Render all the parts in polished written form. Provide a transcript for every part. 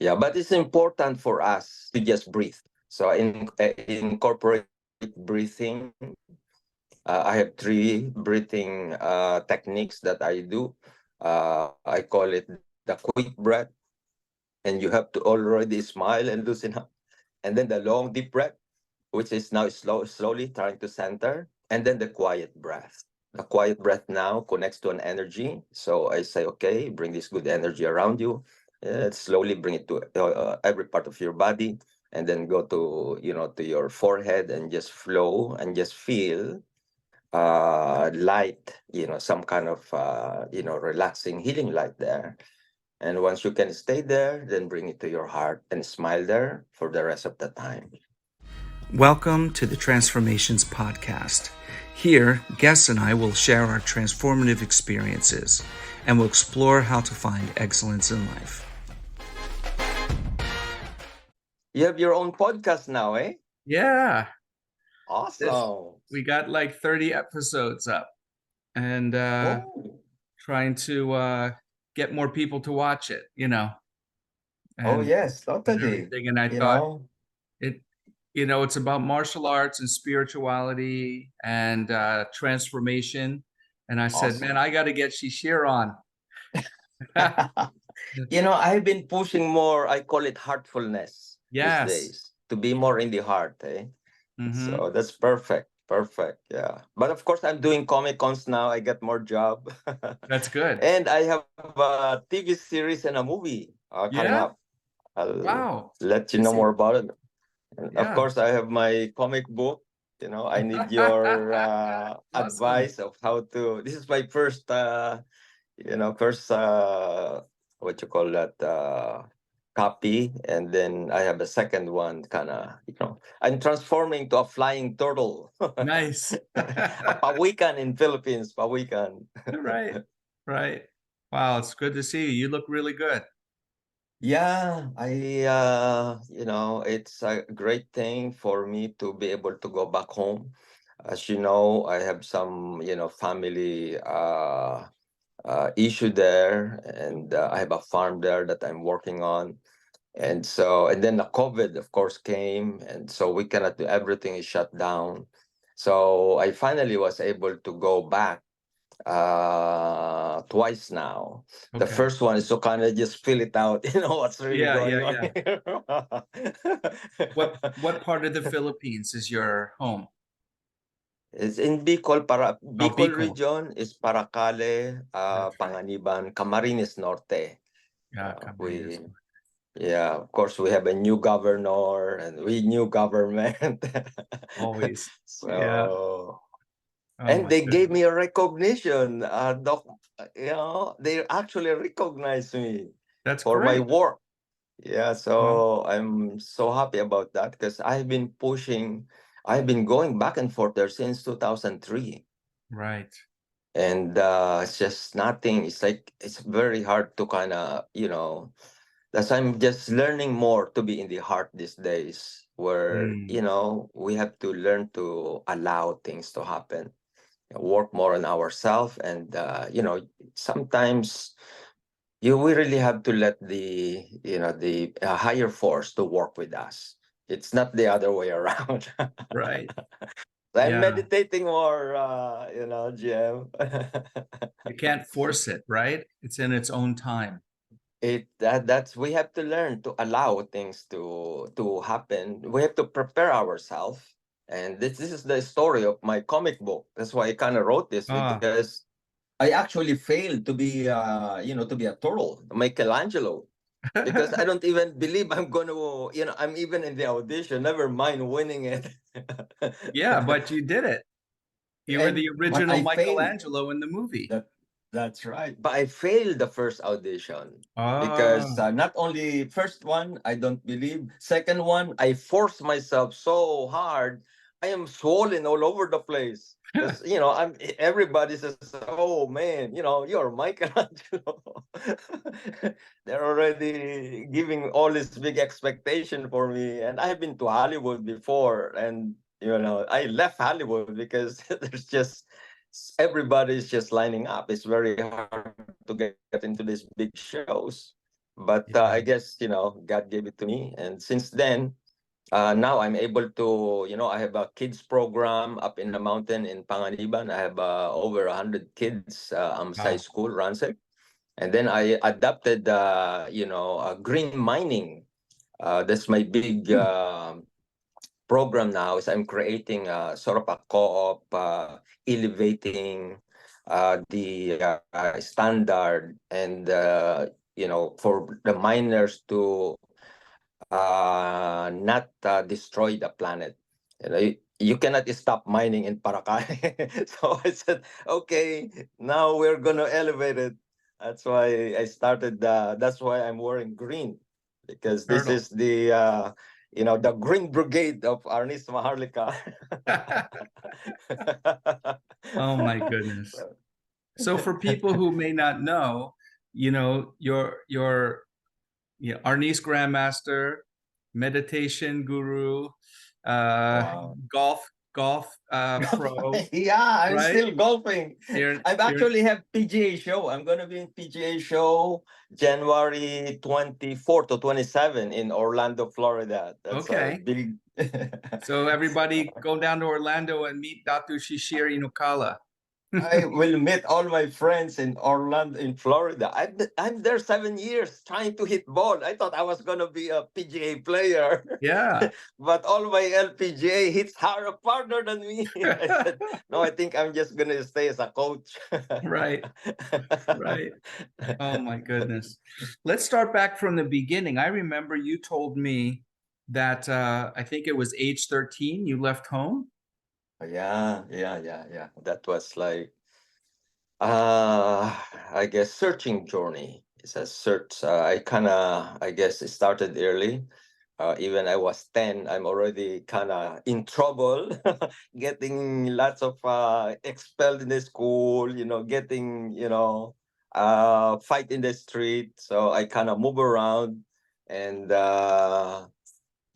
Yeah, but it's important for us to just breathe. So incorporate breathing. I have three breathing techniques that I do. I call it the quick breath, and you have to already smile and loosen up. And then the long deep breath, which is now slowly trying to center, and then the quiet breath. The quiet breath now connects to an energy. So I say, okay, bring this good energy around you. Slowly bring it to every part of your body, and then go to to your forehead and just flow and just feel light. Some kind of relaxing, healing light there. And once you can stay there, then bring it to your heart and smile there for the rest of the time. Welcome to the Transformations Podcast. Here, guests and I will share our transformative experiences and will explore how to find excellence in life. You have your own podcast now, eh? Yeah. Awesome. We got like 30 episodes up and trying to get more people to watch it, Oh, and yes, totally. everything. And I thought it's about martial arts and spirituality and transformation. And I said, Awesome. man, I got to get Shishir on. I've been pushing more, I call it heartfulness these Yes. days, to be more in the heart, eh? Mm-hmm. So that's perfect. Perfect. Yeah. But of course, I'm doing Comic Cons now. I get more job. That's good. And I have a TV series and a movie coming Yeah. up. I'll Wow. let you know more about it. And of Yeah. course, I have my comic book. I need your Awesome. advice of how to. This is my first, first what you call that copy, and then I have a second one. Kind of, I'm transforming to a flying turtle. Nice. A pawikan in Philippines. Pawikan. Right. Right. Wow, it's good to see you. You look really good. Yeah, it's a great thing for me to be able to go back home. As you know, I have some, family issue there, and I have a farm there that I'm working on. And then the COVID, of course, came, and so we cannot do everything is shut down. So I finally was able to go back twice now. The Okay. first one is to kind of just fill it out, what's really going on here. What part of the Philippines is your home? It's in Bicol. Bicol Bicol. region is Paracale, That's right. Panganiban, Camarines Norte. Yeah, We Camarines. Yeah, of course, we have a new governor and we new government. Always. Yeah. So, Oh and my they gave goodness. me a recognition. They actually recognized me That's for my great. work. Yeah, Well, so I'm so happy about that because I've been going back and forth there since 2003. right. And it's just nothing. It's like, it's very hard to kind of, that's I'm just learning more to be in the heart these days, where Mm, we have to learn to allow things to happen, work more on ourselves, and sometimes we really have to let the higher force to work with us. It's not the other way around. right. I'm Yeah. meditating more, GM. You can't force it, right? It's in its own time. That's we have to learn to allow things to happen. We have to prepare ourselves, and this is the story of my comic book. That's why I kind of wrote this, Ah, because I actually failed to be to be a turtle, Michealangelo, because I don't even believe I'm gonna, I'm even in the audition, never mind winning it. yeah, but you did it. You were the But original I failed. Michelangelo in the movie. That's right. But I failed the first audition because Ah, not only first one, I don't believe. Second one, I forced myself so hard. I am swollen all over the place. Because everybody says, "Oh man, you're Michelangelo." They're already giving all this big expectation for me, and I've been to Hollywood before, and I left Hollywood because there's just everybody's just lining up. It's very hard to get into these big shows. But Yeah. I guess, God gave it to me. And since then, now I'm able to, I have a kids program up in the mountain in Panganiban. I have over 100 kids. High Wow. school runs it. And then I adopted, green mining. That's my big Hmm. program now. Is I'm creating sort of a co-op, elevating the standard, and for the miners to not destroy the planet. You cannot stop mining in Paracay. So I said, okay, now we're gonna elevate it. That's why I started. That's why I'm wearing green, because this Turtle. is the Green Brigade of Arnis Maharlika. Oh my goodness. So for people who may not know, your Arnis Grandmaster, meditation guru, uh, Wow. golf pro, Yeah, I'm right? still golfing. I You're actually have PGA show. I'm gonna be in PGA show January 24 to 27 in Orlando, Florida. That's a okay. big. So everybody go down to Orlando and meet Datu Shishir Inocalla. I will meet all my friends in Orlando, in Florida. I'm there 7 years trying to hit ball. I thought I was gonna be a PGA player, Yeah. but all my LPGA hits farther than me. I said, no, I think I'm just gonna stay as a coach. Right. Right. Oh my goodness. Let's start back from the beginning. I remember you told me that I think it was age 13 you left home. Yeah, yeah, yeah, yeah. That was like Uh, I guess searching journey. It's a search. I guess it started early. Even I was 10, I'm already kind of in trouble, getting lots of expelled in the school, getting, fight in the street. So I kind of move around, and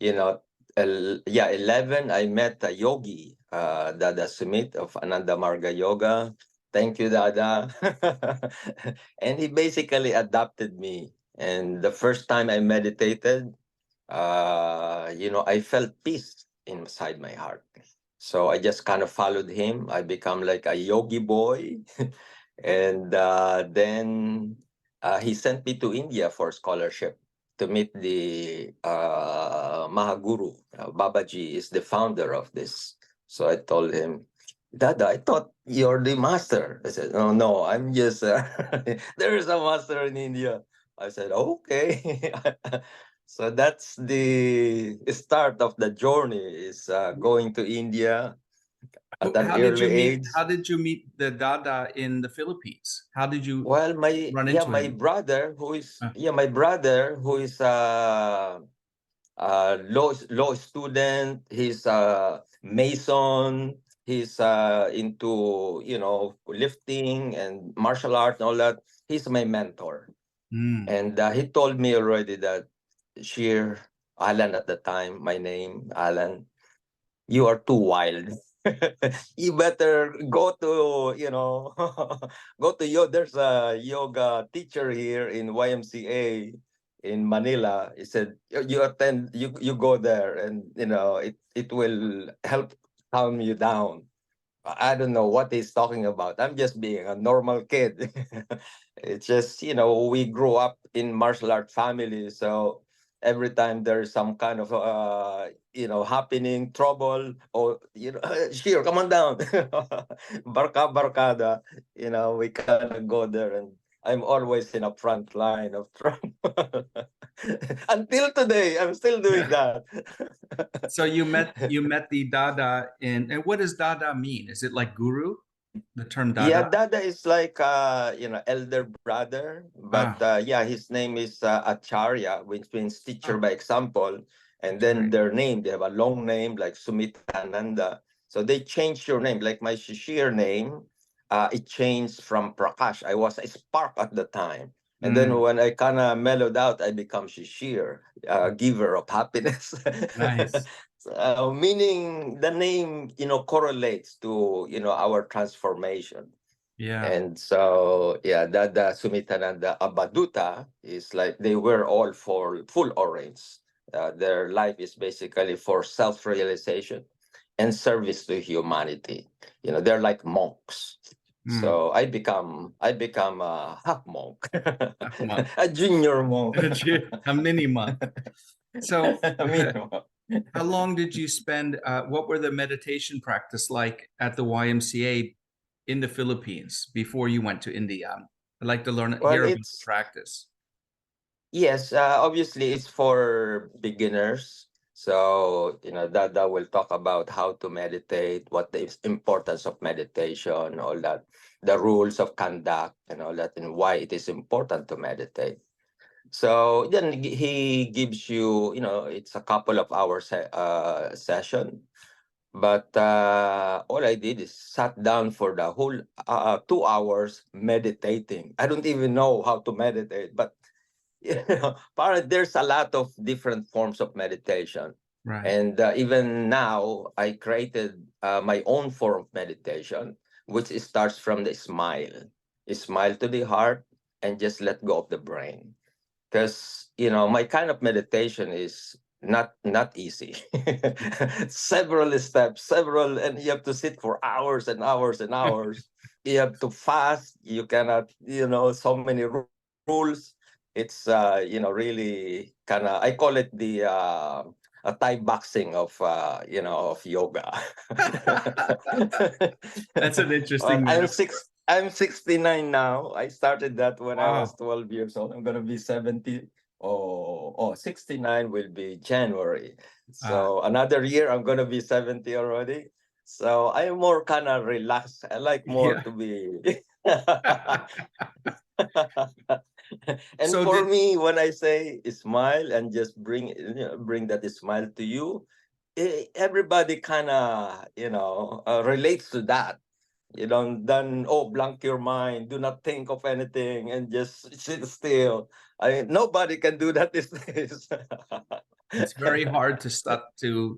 you know, 11, I met a yogi, Dada Sumit of Ananda Marga Yoga. Thank you, Dada. And he basically adopted me. And the first time I meditated, I felt peace inside my heart. So I just kind of followed him. I become like a yogi boy. And then he sent me to India for scholarship to meet the Mahaguru. Babaji is the founder of this. So I told him, Dada, I thought you're the master. I said, no, no, I'm just, there is a master in India. I said, okay. So that's the start of the journey, is going to India at an How did early you meet? age. How did you meet the Dada in the Philippines? How did you Well, run into my him? brother who is Uh, my brother who is law student. He's a mason. He's into lifting and martial art and all that. He's my mentor, mm. and he told me already that, Sheer, Alan at the time, my name Alan, you are too wild. You better go to, go to there's a yoga teacher here in YMCA in Manila. He said, you attend, you go there, and it will help calm you down. I don't know what he's talking about. I'm just being a normal kid. It's just, we grew up in martial art family. So every time there's some kind of, happening, trouble, or, Shir, come on down. Barkada, we kind of go there, and I'm always in a front line of trouble. Until today, I'm still doing that. So you met the Dada in, and what does Dada mean? Is it like guru? The term Yeah, Dada? Dada is like elder brother, but Ah, yeah, his name is Acharya, which means teacher ah, by example. And then okay. their name, they have a long name like Sumitananda. So they changed your name, like my Shishir name. It changed from Prakash. I was a spark at the time. And then Mm, when I kind of mellowed out, I become Shishir, giver of happiness. nice. Meaning the name, correlates to, our transformation. Yeah. And so, yeah, the Sumitananda Abaduta is like they were all for full orange. Their life is basically for self-realization and service to humanity. They're like monks. Mm. So I become a half monk, A monk. a junior monk. A mini monk. So, I mean, how long did you spend? What were the meditation practice like at the YMCA in the Philippines before you went to India? I'd like to well, hear about the it's practice. yes, obviously it's for beginners. So, that will talk about how to meditate, what the importance of meditation, all that, the rules of conduct, and all that, and why it is important to meditate. So then he gives you, it's a couple of hours session. But all I did is sat down for the whole 2 hours meditating. I don't even know how to meditate, but there's a lot of different forms of meditation. Right. And even now, I created my own form of meditation, which starts from the smile. Smile to the heart and just let go of the brain. Because, my kind of meditation is not easy. Several steps, and you have to sit for hours and hours and hours. You have to fast. You cannot, so many rules. It's really kind of, I call it the a Thai boxing of yoga. That's an Well, interesting metaphor. I'm 69 now. I started that when I was Wow. 12 years old. I'm gonna be 70. 69 will be January. Ah, So another year I'm gonna be 70 already. So I'm more kind of relaxed. I like more yeah. to be and So for did me, when I say smile and just bring that smile to you, everybody kind of relates to that. You don't then blank your mind, do not think of anything, and just sit still. Nobody can do that these days. it's very hard to start to,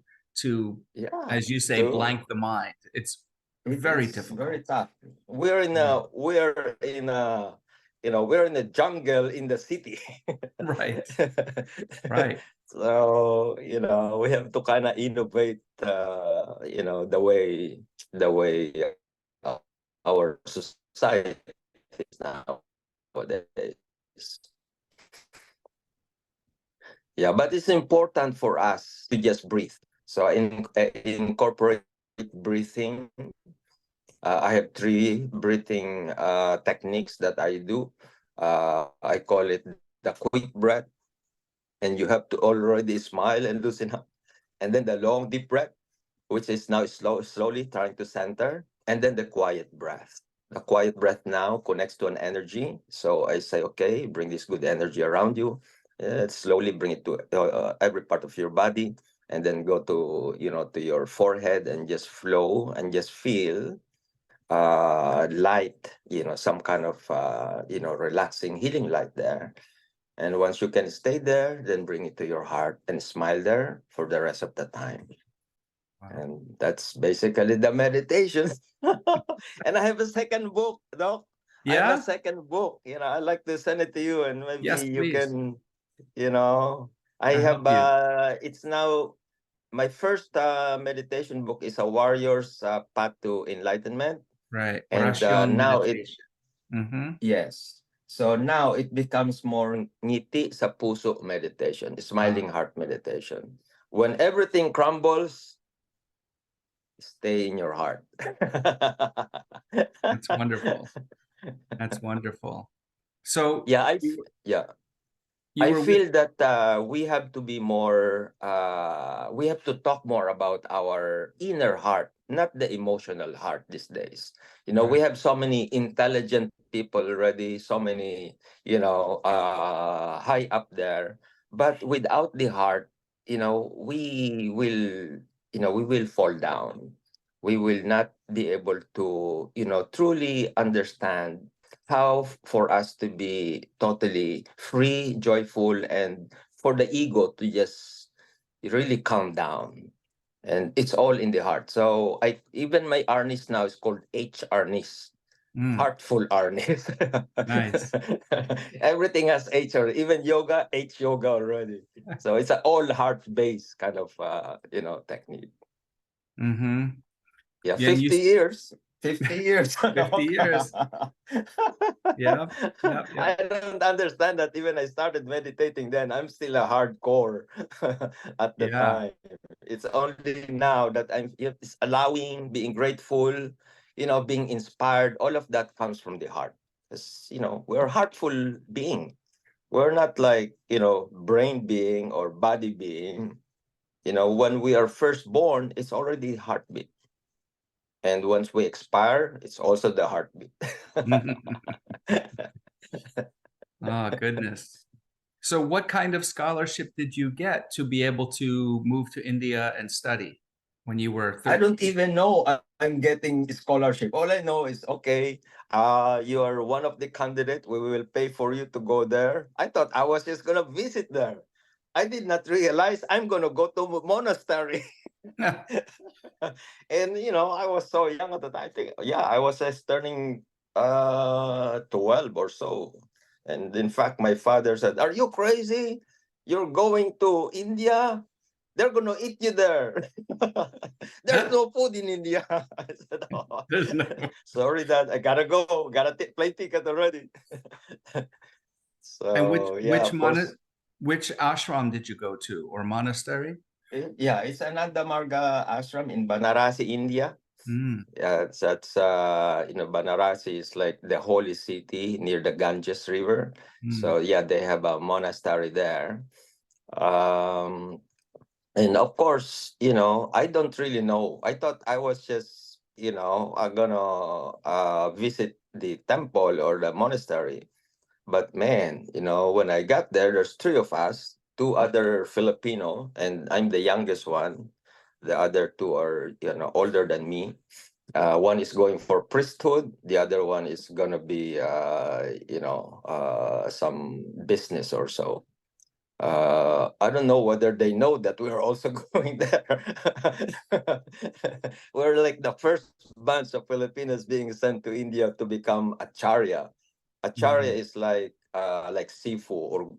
Yeah, as you say, so blank the mind. It's it very is very difficult. tough. Yeah. We're in a jungle in the city. Right. Right. So, we have to kind of innovate, the way our society is nowadays. Yeah, but it's important for us to just breathe. So incorporate breathing. I have three breathing techniques that I do. I call it the quick breath, and you have to already smile and loosen up. And then the long deep breath, which is now slowly trying to center, and then the quiet breath. The quiet breath now connects to an energy. So I say, okay, bring this good energy around you. Slowly bring it to every part of your body, and then go to your forehead and just flow and just feel light. Some kind of relaxing, healing light there. And once you can stay there, then bring it to your heart and smile there for the rest of the time. Wow. And that's basically the meditation. And I have a second book, Doc. I have a Yeah. second book. I'd like to send it to you, and maybe Yes, you please. can, you know, I I have help you. it's now my first meditation book is a warrior's path to enlightenment. Right. And Oracion now it meditation. Mm-hmm. yes. So now it becomes more ngiti sa puso meditation, Ah, smiling heart meditation. When everything crumbles, stay in your heart. that's wonderful. That's wonderful. So yeah, you yeah. you I were with feel that we have to be more we have to talk more about our inner heart, not the emotional heart these days. We right. have so many intelligent people already, so many, high up there, but without the heart, we will fall down. We will not be able to, truly understand how for us to be totally free, joyful, and for the ego to just really calm down. And it's all in the heart. So I even my Arnis now is called H Arnis. Heartful Arnis. Nice. Everything has H already. Even yoga, H yoga already. So it's an all heart-based kind of technique. Mm-hmm. Yeah, Yeah, and 50 years. 50 years. 50 years. Yep. Yep. I Yep. don't understand that even I started meditating then. I'm still a hardcore at the Yeah. time. It's only now that it's allowing, being grateful, being inspired. All of that comes from the heart. Because, we're a heartful being. We're not like, brain being or body being. When we are first born, it's already heartbeat. And once we expire, it's also the heartbeat. Oh, goodness. So what kind of scholarship did you get to be able to move to India and study when you were I 13? don't even know I'm getting scholarship. All I know is, okay, you are one of the candidates. We will pay for you to go there. I thought I was just going to visit there. I did not realize I'm going to go to monastery. And, I was so young at the time. I think, yeah, I was just turning 12 or so. And in fact, my father said, "Are you crazy? You're going to India? They're going to eat you there. There's no food in India." I said, "Oh, There's no. sorry, Dad. I got to go. Got a plane ticket already." And So, yeah, of course. which ashram did you go to, or monastery? Yeah, it's Ananda Marga Ashram in Banarasi, India. Mm. Yeah, Banarasi is like the holy city near the Ganges River. Mm. So yeah, they have a monastery there. Um, and of course, I don't really know. I thought I was just, gonna visit the temple or the monastery. But man, when I got there, there's three of us, two other Filipino, and I'm the youngest one. The other two are, older than me. One is going for priesthood. The other one is gonna be, some business or so. I don't know whether they know that we're also going there. We're like the first bunch of Filipinos being sent to India to become acharya. Acharya Mm. is like sifu or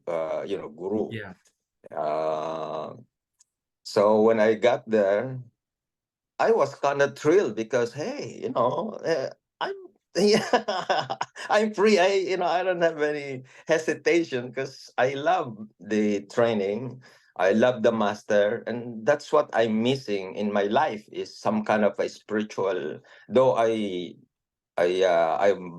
guru. Yeah. Uh, so when I got there, I was kind of thrilled because, hey, I'm yeah, I'm free. I don't have any hesitation because I love the training. I love the master, and that's what I'm missing in my life is some kind of a spiritual. Though I'm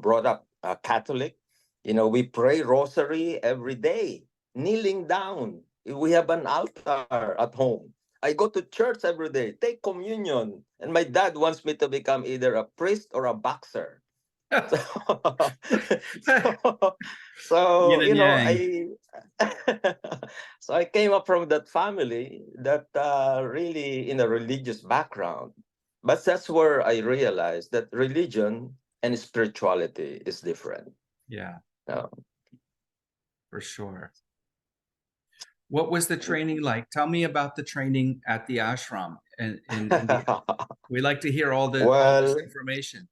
brought up Catholic. We pray rosary every day, kneeling down. We have an altar at home. I go to church every day, take communion, and my dad wants me to become either a priest or a boxer. So, so, Yin so and yang. so I came up from that family that really in a religious background. But that's where I realized that religion and spirituality is different. Yeah, Uh, for sure. What was the training like? Tell me about the training at the ashram in India. We like to hear all this well, information.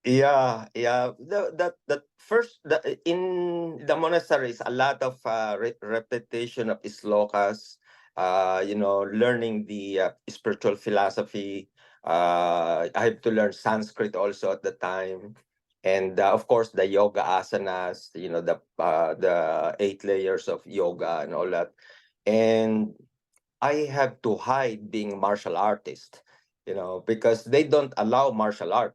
yeah. That first in the monasteries, a lot of repetition of slokas. Learning the spiritual philosophy. I have to learn Sanskrit also at the time, and of course the yoga asanas. The 8 layers of yoga and all that, and I have to hide being martial artist, because they don't allow martial art,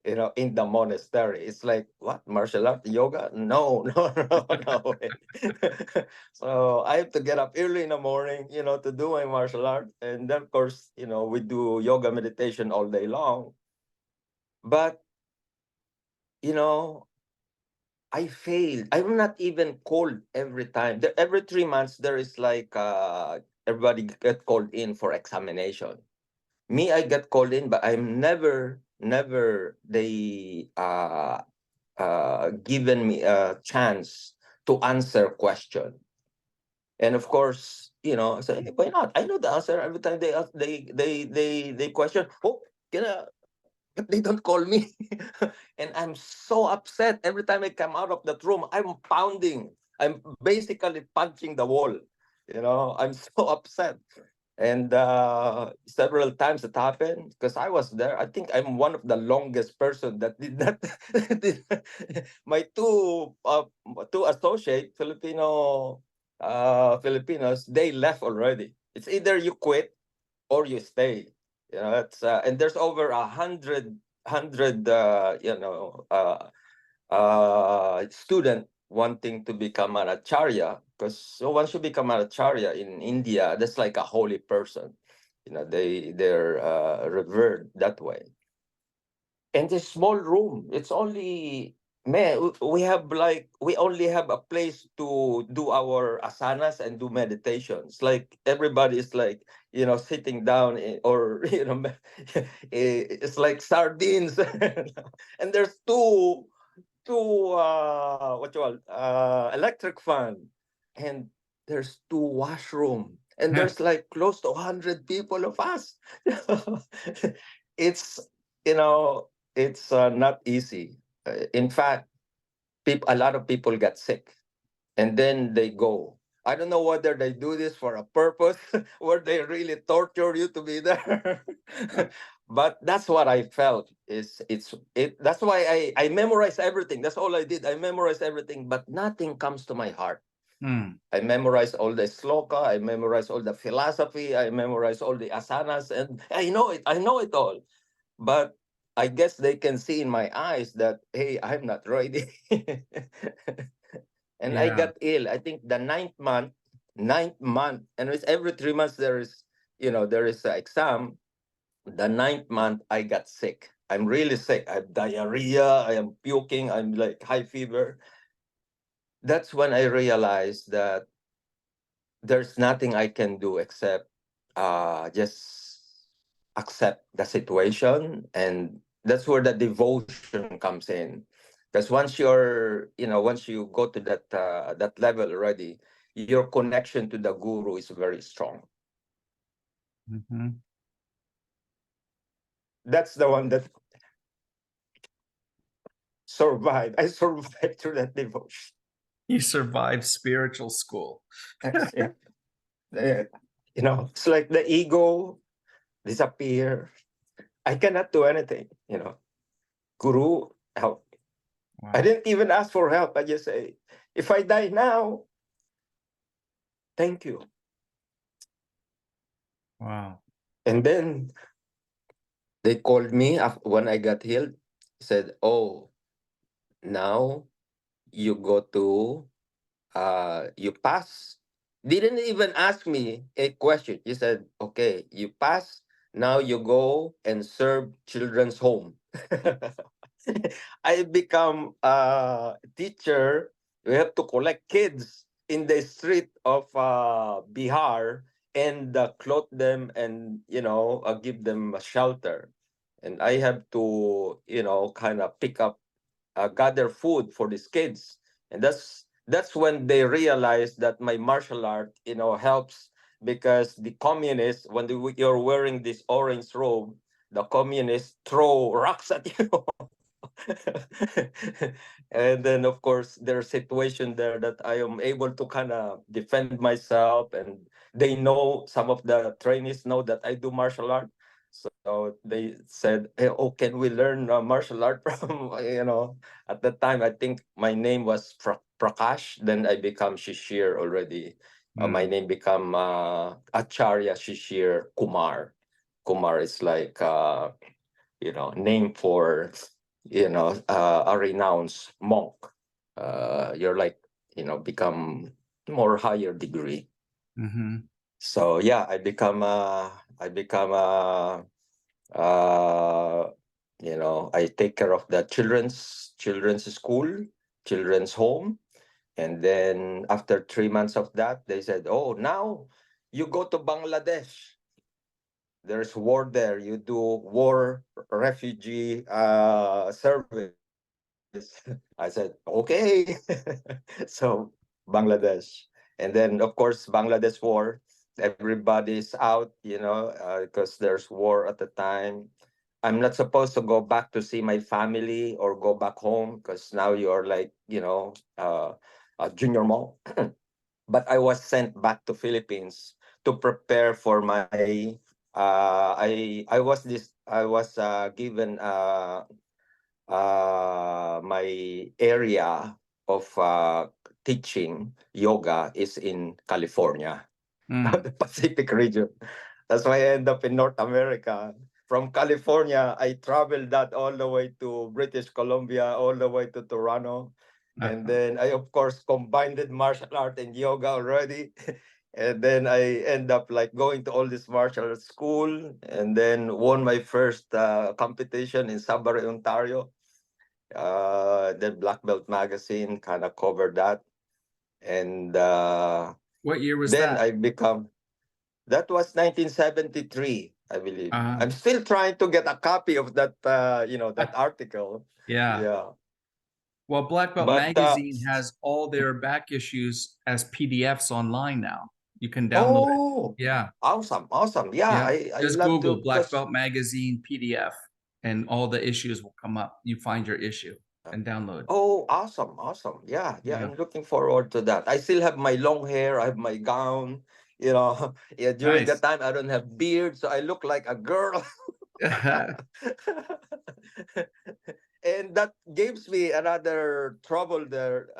in the monastery. It's like, what, martial art, yoga? No, no, no, no way. So I have to get up early in the morning, to do my martial art. And then, of course, we do yoga meditation all day long. But, you know, I failed. I'm not even called every time. Every 3 months, there is like everybody get called in for examination. Me, I get called in, but I'm never they given me a chance to answer question. And of course, I say, "Hey, why not? I know the answer every time they ask, they question. Oh, can I? but they don't call me. And I'm so upset. Every time I come out of that room, I'm pounding. I'm basically punching the wall. I'm so upset. And several times it happened because I was there. I think I'm one of the longest person that did that. My two associate Filipinos, they left already. It's either you quit or you stay. That's and there's over 100 student wanting to become an acharya, because so once you become an acharya in India, that's like a holy person. They're revered that way. And this small room, it's only, man, we only have a place to do our asanas and do meditations. Like everybody is like, sitting down or it's like sardines. And there's two what you call electric fan, and there's two washroom, and Yeah. there's like close to 100 people of us. It's you know it's not easy. In fact, a lot of people get sick and then they go. I don't know whether they do this for a purpose or they really torture you to be there. But that's what I felt. That's why I memorized everything. That's all I did. I memorized everything, but nothing comes to my heart. Mm. I memorized all the sloka, I memorized all the philosophy, I memorized all the asanas, and I know it all. But I guess they can see in my eyes that, hey, I'm not ready. And I Yeah. got ill. I think the ninth month, and it's every 3 months there is an exam. The ninth month, I got sick. I'm really sick. I have diarrhea. I am puking. I'm like high fever. That's when I realized that there's nothing I can do except just accept the situation, and that's where the devotion comes in. Because once you go to that level already, your connection to the guru is very strong. Mm-hmm. That's the one that survived. I survived through that devotion. You survived spiritual school. Yeah. Eh, it's like the ego disappear. I cannot do anything. Guru, help. I Wow. didn't even ask for help. I just say, if I die now, thank you. Wow. And then they called me when I got healed. Said, oh, now you go to you pass. Didn't even ask me a question. He said, okay, you pass. Now you go and serve children's home. I become a teacher. We have to collect kids in the street of Bihar and clothe them and give them a shelter. And I have to kind of pick up gather food for these kids. And that's when they realized that my martial art helps, because the communists, when you're wearing this orange robe, the communists throw rocks at you. And then of course there's situation there that I am able to kind of defend myself, and they know, some of the trainees know that I do martial art. So they said, hey, oh, can we learn martial art from at that time I think my name was Prakash, then I become Shishir already. My Mm. name become Acharya Shishir Kumar is like name for a renounced monk. You're like become more higher degree. Mm-hmm. So yeah, uh I take care of the children's school, children's home. And then after 3 months of that, they said, oh, now you go to Bangladesh. There's war there. You do war refugee service. I said, okay. So Bangladesh. And then of course Bangladesh war, everybody's out, because there's war at the time. I'm not supposed to go back to see my family or go back home because now you're like, a junior monk. But I was sent back to Philippines to prepare for my I was given my area of teaching yoga is in California, Mm. the Pacific region. That's why I end up in North America. From California, I traveled that all the way to British Columbia, all the way to Toronto. And Uh-huh. then I, of course, combined martial art and yoga already. And then I end up like going to all this martial arts school and then won my first competition in Sudbury, Ontario. Then Black Belt Magazine kind of covered that. And What year was then that? I become that was 1973, I believe. Uh, I'm still trying to get a copy of that, that article. yeah. Yeah, Well, Black Belt but Magazine has all their back issues as PDFs online now. You can download it. oh, Yeah. awesome, awesome. Yeah, Yeah. I Just love Google to Black because Belt Magazine PDF and all the issues will come up. You find your issue and download. oh, awesome, awesome. Yeah, yeah. Yeah. I'm looking forward to that. I still have my long hair. I have my gown. Yeah. During that Nice. time, I don't have beard, so I look like a girl. And that gives me another trouble there,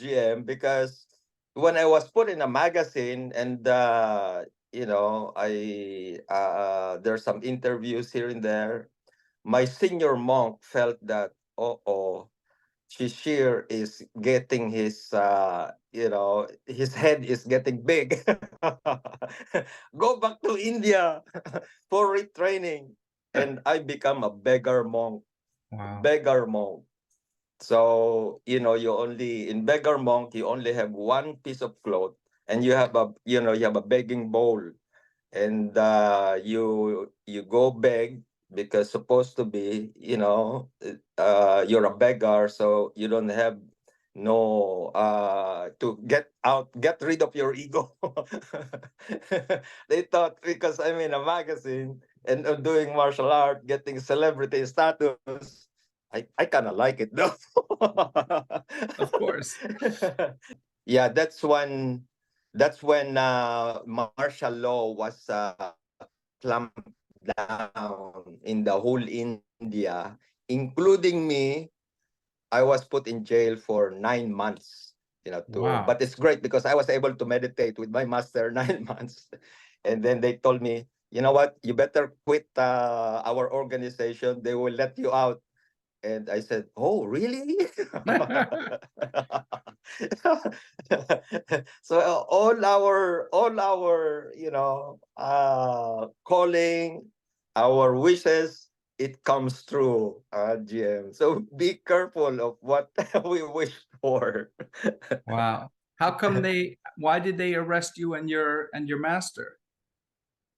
GM, because when I was put in a magazine and I there's some interviews here and there, my senior monk felt that, oh, Shishir is getting his head is getting big. Go back to India for retraining. And I become a beggar monk. Wow. Beggar monk. So, you only in beggar monk, you only have one piece of cloth and you have a begging bowl and you go beg because supposed to be you're a beggar so you don't have no to get rid of your ego. They thought because I'm in a magazine and I'm doing martial art getting celebrity status, I kind of like it though. Of course. Yeah, that's when martial law was clamped down in the whole India, including me. I was put in jail for 9 months. Wow. But it's great because I was able to meditate with my master 9 months, and then they told me, you know what, you better quit our organization. They will let you out. And I said, "Oh, really?" So all our calling, our wishes, it comes true, GM. So be careful of what we wish for. Wow. Why did they arrest you and your master?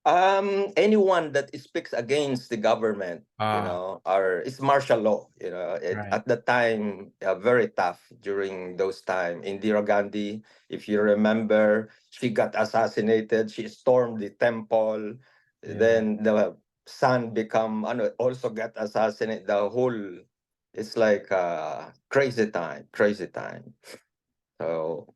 Anyone that speaks against the government, Ah, it's martial law. right. At the time, very tough during those time. Indira Gandhi, if you remember, she got assassinated. She stormed the temple. Yeah. Then the son also got assassinated. It's like crazy time, crazy time. So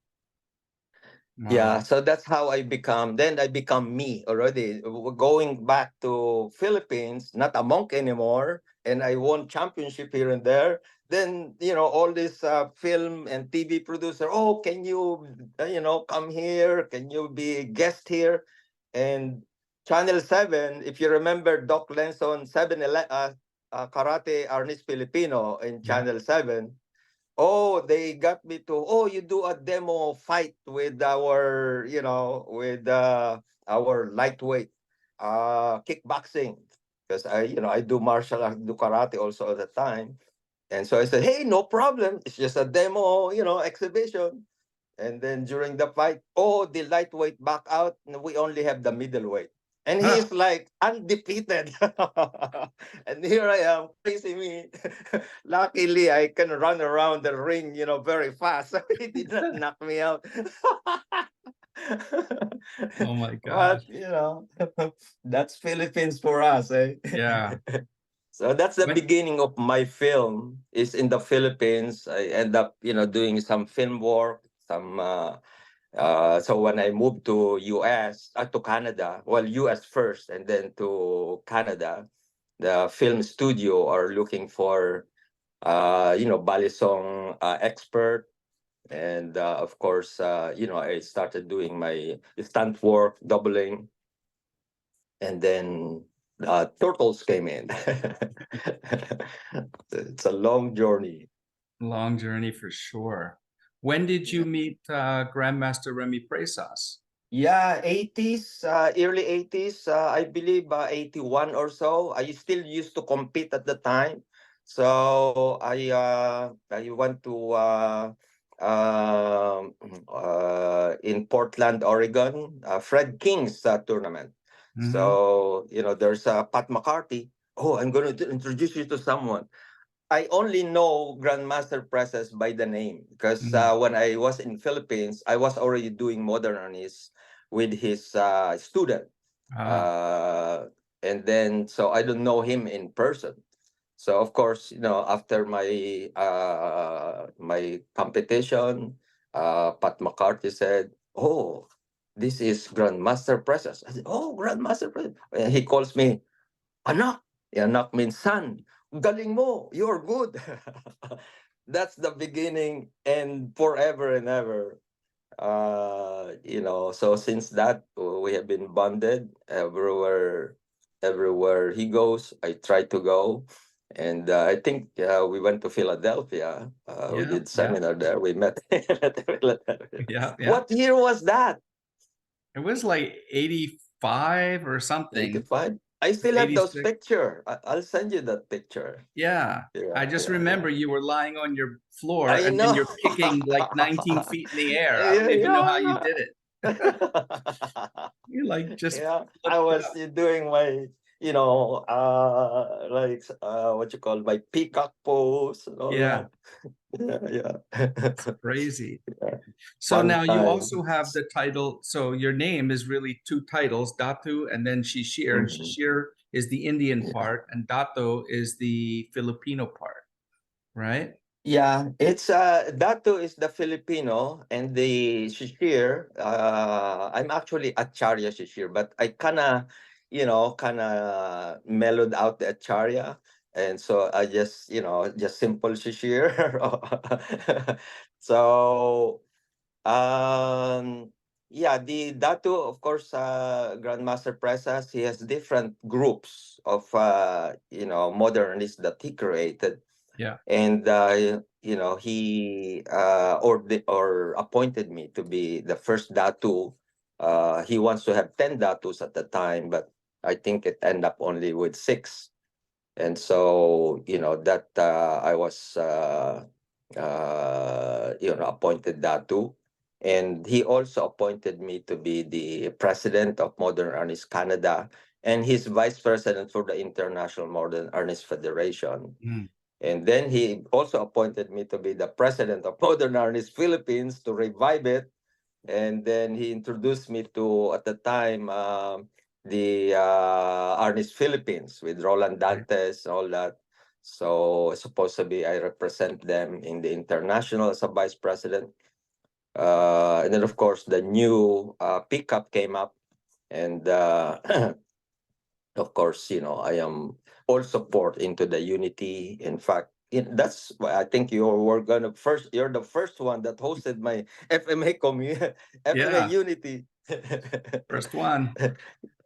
yeah, Wow. so that's how then I become me already. Going back to Philippines, not a monk anymore, and I won championship here and there. Then, all this film and TV producer, oh, can you, come here? Can you be a guest here? And Channel 7, if you remember Doc Lenson, Karate Arnis Filipino in Yeah. Channel 7, oh, they got me to, oh, you do a demo fight with our lightweight kickboxing. Because I do martial art, do karate also at the time. And so I said, hey, no problem. It's just a demo, exhibition. And then during the fight, oh, the lightweight back out. And we only have the middleweight. And Huh. he's like undefeated. And here I am, crazy me. Luckily, I can run around the ring, very fast. So he did not knock me out. Oh my But gosh. that's Philippines for us, eh? Yeah. So that's the When beginning of my film. Is in the Philippines. I end up, doing some film work, some. So when I moved to US, to Canada, well, US first, and then to Canada, the film studio are looking for, balisong expert, and of course, I started doing my stunt work, doubling, and then turtles came in. It's a long journey. long journey for sure. When did you Yeah, meet Grandmaster Remy Presas? yeah, 80s, early 80s, I believe 81 or so. I still used to compete at the time. So I went to in Portland, Oregon, Fred King's tournament. Mm-hmm. So, there's Pat McCarthy. Oh, I'm going to introduce you to someone. I only know Grandmaster Presses by the name because Mm. when I was in Philippines, I was already doing modernism with his student, Ah, uh, and then so I don't know him in person. So of course, after my competition, Pat McCarthy said, "Oh, this is Grandmaster Presses." I said, "Oh, Grandmaster Presses." And he calls me anak. Anak means son. Galing mo. You're good. That's the beginning and forever and ever. So since that we have been bonded everywhere he goes, I try to go. And I think we went to Philadelphia. We yeah, did yeah, seminar there. We met at Philadelphia. yeah, yeah. What year was that? It was like 85 or something, 85. I still have those 86. picture. I'll send you that picture. Yeah. I Yeah, just yeah, yeah. remember you were lying on your floor I and then know. you're kicking like 19 feet in the air. I don't Yeah, even know how you yeah. did it. You like just Yeah, I flipped was up. doing my, like what you call my peacock pose and all Yeah, that. Yeah, it's yeah. crazy. Yeah. So Fun now you also time. have the title. So your name is really two titles, Datu and then Shishir. And Mhm. Shishir is the Indian Yeah. part, and Dato is the Filipino part, right? Yeah, it's Datu is the Filipino and the Shishir. I'm actually Acharya Shishir, but I kinda mellowed out the Acharya, and so I just simple Shishir. So yeah, the Datu, of course, Grandmaster Presas, he has different groups of modernists that he created, Yeah. and he or appointed me to be the first Datu. He wants to have 10 Datus at the time, but I think it ended up only with 6. And so that I was appointed Datu, and he also appointed me to be the president of Modern Arnis Canada, and he's vice president for the International Modern Arnis Federation. Mm. And then he also appointed me to be the president of Modern Arnis Philippines to revive it. And then he introduced me to, at the time, the Arnis Philippines with Roland Right. Dantes and all that. So supposedly I represent them in the international as a vice president. And then, of course, the new pickup came up. And of course, I am all support into the unity. In fact, that's why I think you're the first one that hosted my FMA FMA Yeah. unity. First one.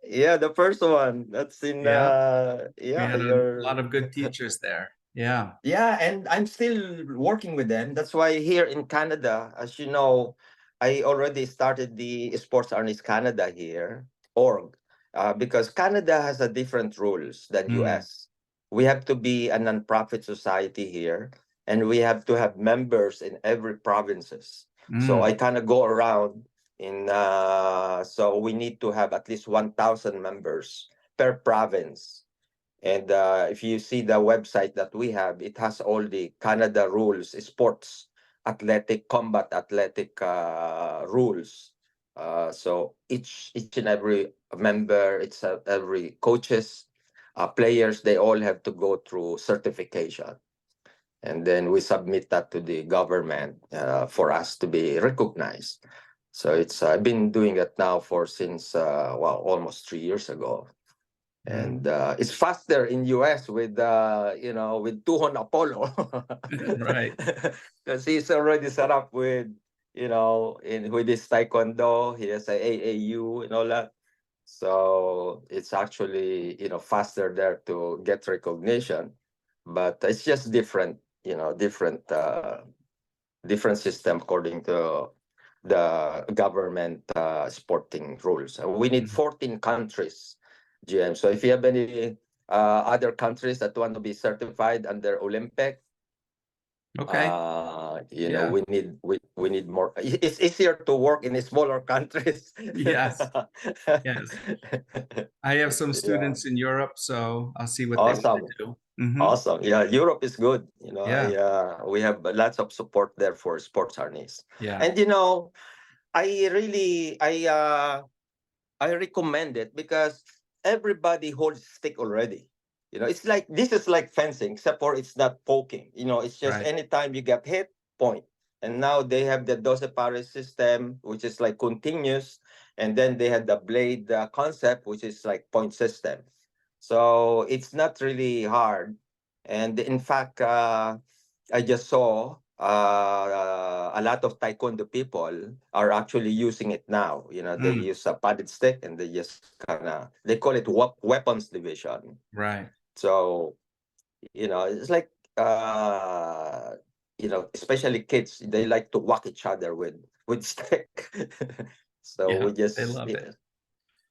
Yeah, the first one. That's in Yeah. We yeah, had a you're lot of good teachers there. Yeah. yeah, and I'm still working with them. That's why here in Canada, as you know, I already started the Sports Arnis Canada here, org, because Canada has a different rules than Mm. US. We have to be a non-profit society here, and we have to have members in every provinces. So I Mm. kind of go around so we need to have at least 1,000 members per province. And if you see the website that we have, it has all the Canada rules, sports, athletic, combat athletic rules. So each and every member, every coaches, players, they all have to go through certification, and then we submit that to the government for us to be recognized. So it's I've been doing it now for since well, almost 3 years ago, and it's faster in US with with Tuhon Apollo, Right. because he's already set up with in with his taekwondo. He has a AAU and all that, so it's actually faster there to get recognition. But it's just different, different system according to the government sporting rules. We need 14 countries, GM. So if you have any other countries that want to be certified under Olympic, Okay. Yeah. we need more. It's easier to work in the smaller countries. Yes. Yes. I have some Yeah. students in Europe, so I'll see what they want Awesome. to do. Hmm. Awesome. Yeah, Europe is good. Yeah. We have lots of support there for sports harness. Yeah. And I really I recommend it because everybody holds stick already. It's like this is like fencing, except for it's not poking. It's just Right. anytime you get hit, point. And now they have the 12 pares system, which is like continuous, and then they had the blade concept, which is like point system. So it's not really hard. And in fact, I just saw a lot of taekwondo people are actually using it now. They Mm. use a padded stick and they just kind of they call it weapons division. Right. So it's like especially kids, they like to whack each other with stick. So Yeah. we They just love it.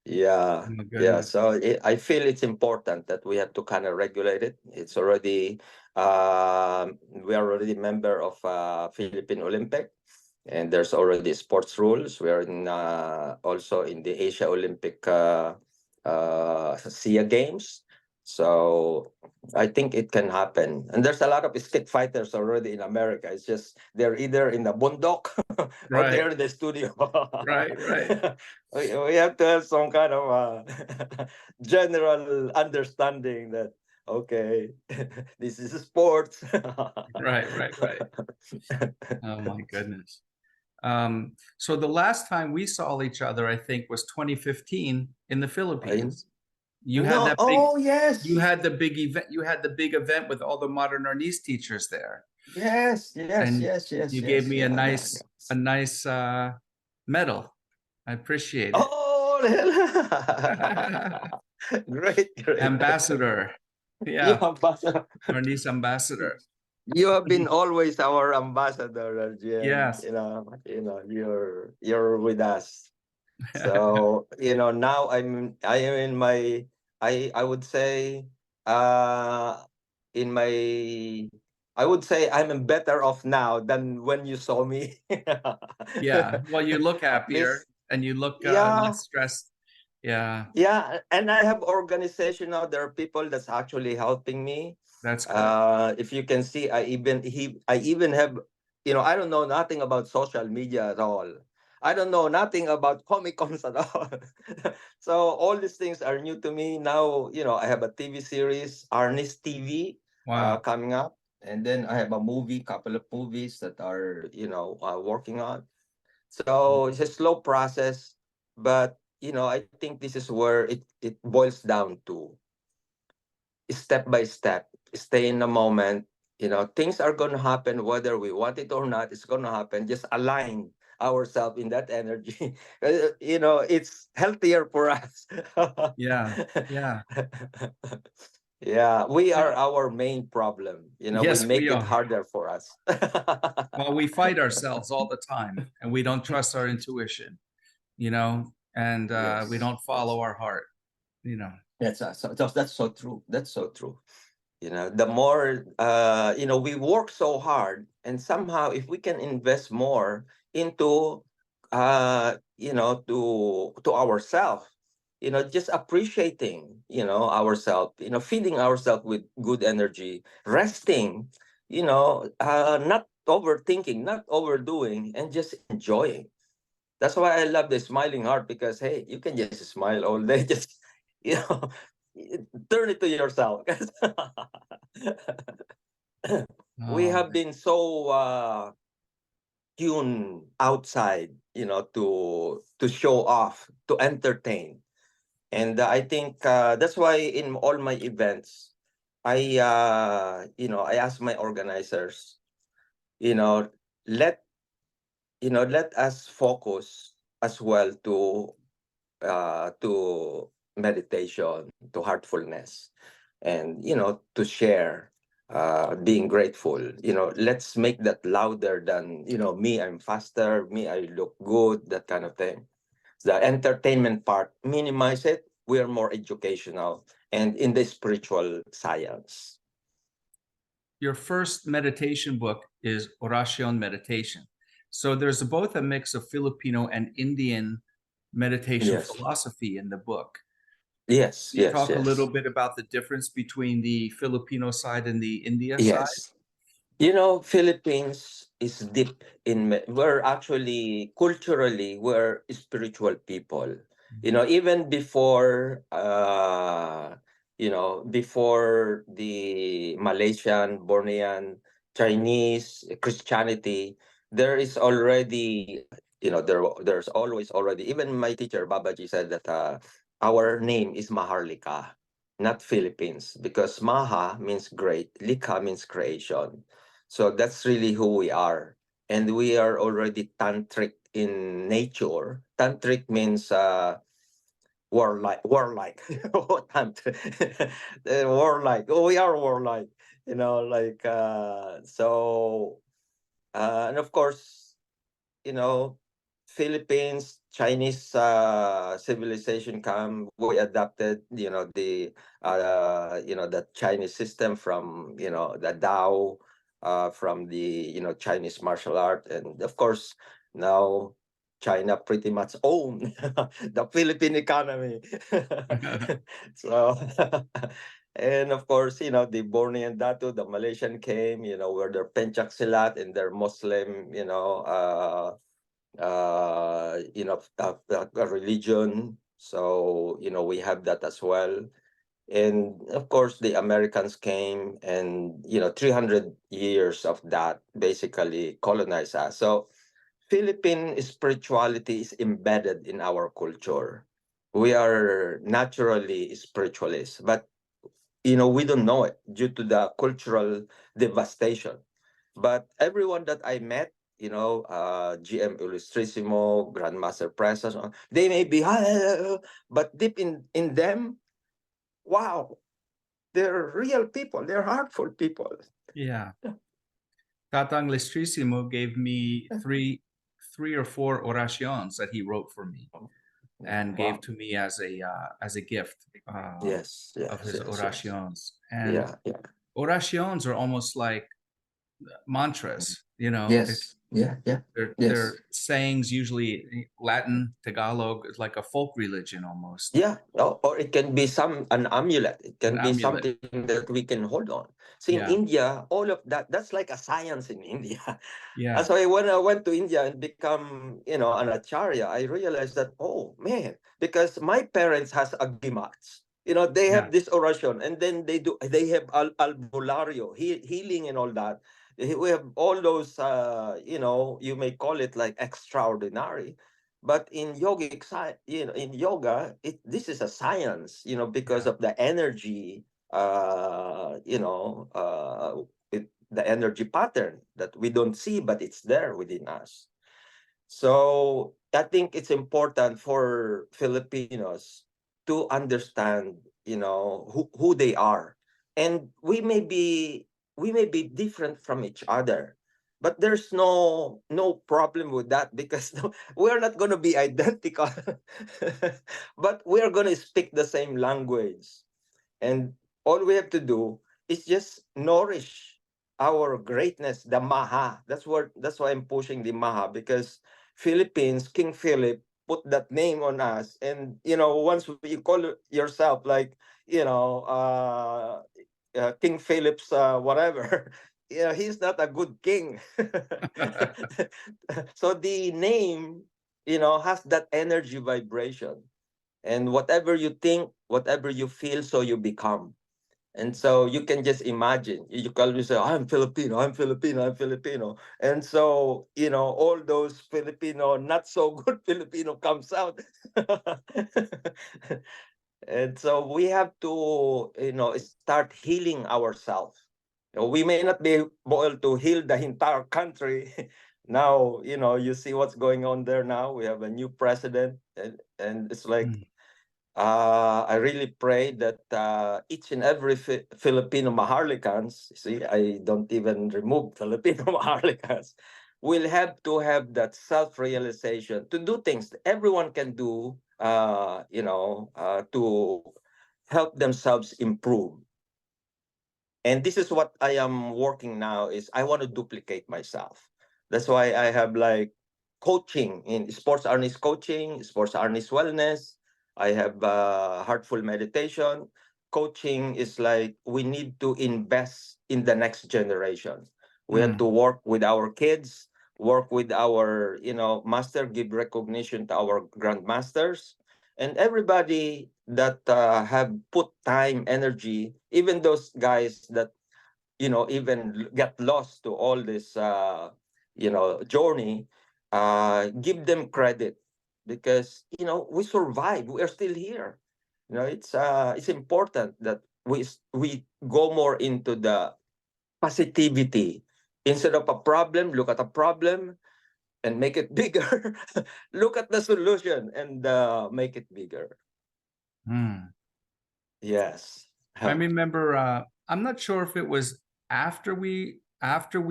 yeah, Oh my yeah. goodness. So I feel it's important that we have to kind of regulate it. It's already we are already member of Philippine Olympic, and there's already sports rules. We are in also in the Asia Olympic SEA Games. So I think it can happen. And there's a lot of stick fighters already in America. It's just they're either in the bundok or Right. they're in the studio. Right. Right. We have to have some kind of general understanding that okay, this is sports. Right. Right. Right. Oh my goodness. So the last time we saw each other, I think, was 2015 in the I, Philippines. You had no, that big, oh you yes, had the big event, you had the big event with all the modern Arnis teachers there. yes, yes, And yes, yes, you gave yes, me yeah, yeah, yeah. a nice medal. I appreciate it. Oh, great, great. Ambassador. You, Yeah, ambassador. Arnis ambassador. You have been always our ambassador, Jen. Yes. You're with us. So now I am in my I would say in my I would say I'm better off now than when you saw me. Yeah. Well, you look At happier least, and you look yeah, less stressed. Yeah, yeah, and I have organization now. There are people that's actually helping me. that's good. If you can see, I even have, I don't know nothing about social media at all. I don't know nothing about comic cons at all. So all these things are new to me now. I have a TV series, Arnis TV, Wow. coming up, and then I have a couple of movies that are working on. So it's a slow process, but I think this is where it boils down to step by step, stay in the moment. Things are going to happen whether we want it or not. It's going to happen. Just align ourselves in that energy. It's healthier for us. Yeah. Yeah. Yeah, we Yeah. are our main problem. We Yes, make we it are. harder for us. Well, we fight ourselves all the time and we don't trust our intuition, and we Yes, don't yes. follow our heart, That's so true. That's so true. The more we work so hard, and somehow if we can invest more into to ourselves, just appreciating ourselves, feeding ourselves with good energy, resting, not overthinking, not overdoing, and just enjoying. That's why I love the smiling heart, because hey, you can just smile all day. Just, you know, turn it to yourself. We Oh, have been so tuned outside, to show off, to entertain. And I think that's why in all my events, I ask my organizers, you know, let let us focus as well to meditation, to heartfulness, and to share, being grateful. Let's make that louder than me. I'm faster. Me, I look good. That kind of thing. The entertainment part, minimize it. We are more educational and in the spiritual science. your first meditation book is Oracion Meditation. So there's both a mix of Filipino and Indian meditation Yes, philosophy in the book. yes, Can you yes, talk a little yes, bit about the difference between the Filipino side and the India side? yes. Philippines is deep we're actually culturally, we're spiritual people. Even before the Malaysian, Bornean, Chinese Christianity, there is already, there's always already, even my teacher Babaji said that our name is Maharlika, not Philippines, because Maha means great, Lika means creation. So that's really who we are. And we are already tantric in nature. Tantric means warlike. Tantric. Warlike. Oh, we are warlike. And of course, you know, Philippines, Chinese civilization come, we adapted, the Chinese system from, the Tao, from the, Chinese martial art. And of course, now China pretty much own the Philippine economy. So, and of course, the Bornean Datu, the Malaysian came, where they're Pencak Silat and they're Muslim, a religion. So, we have that as well. And of course, the Americans came, and, 300 years of that basically colonized us. So, Philippine spirituality is embedded in our culture. We are naturally spiritualists, but, we don't know it due to the cultural devastation. But everyone that I met, GM Illustrissimo, Grandmaster Presence, they may be, but deep in them, wow, they're real people. They're heartful people. Yeah. Tatang Lestrissimo gave me three or four oracions that he wrote for me and gave Wow. to me as a gift Yes, of yes, his yes, yes. oracions. And Yeah, yeah. oracions are almost like mantras, Yes, it's yeah, yeah, they're yes. sayings, usually Latin, Tagalog. It's like a folk religion almost, Yeah, or it can be an amulet. It an can be amulet. something that we can hold on. See, in Yeah, India, all of that's like a science in India. yeah, That's why when I went to India and become, an acharya, I realized that, oh man, because my parents has agimats. They yeah, have this oration, and then they have albulario, healing and all that. We have all those, you may call it like extraordinary. But in in yoga, this is a science, because yeah, of the energy, the energy pattern that we don't see, but it's there within us. So I think it's important for Filipinos to understand, who they are. And we may be different from each other. But there's no problem with that, because we're not going to be identical. But we're going to speak the same language. And all we have to do is just nourish our greatness, the Maha. That's why I'm pushing the Maha, because Philippines, King Philip put that name on us. And once you call yourself like, King Philip's whatever, he's not a good king. So the name has that energy vibration. And whatever you think, whatever you feel, so you become. And so you can just imagine, you can always say, I'm Filipino, I'm Filipino, I'm Filipino. And so, all those Filipino, not so good Filipino comes out. And so we have to, start healing ourselves. We may not be able to heal the entire country. Now, you see what's going on there now. We have a new president, and it's like, Mm. I really pray that each and every Filipino Maharlikans, see, I don't even remove Filipino Maharlikans, will have to have that self-realization to do things everyone can do, to help themselves improve. And this is what I am working now is I want to duplicate myself. That's why I have like coaching in sports Arnis coaching, sports Arnis wellness. I have heartful meditation. Coaching is like we need to invest in the next generation. We have to Mm. work with our kids, work with our, master, give recognition to our grandmasters, and everybody that have put time, energy, even those guys that even get lost to all this journey. Give them credit, because we survive, we are still here. It's important that we go more into the positivity. Instead of a problem, look at a problem and make it bigger. Look at the solution and make it bigger. Mm. Yes. I remember, I'm not sure if it was after we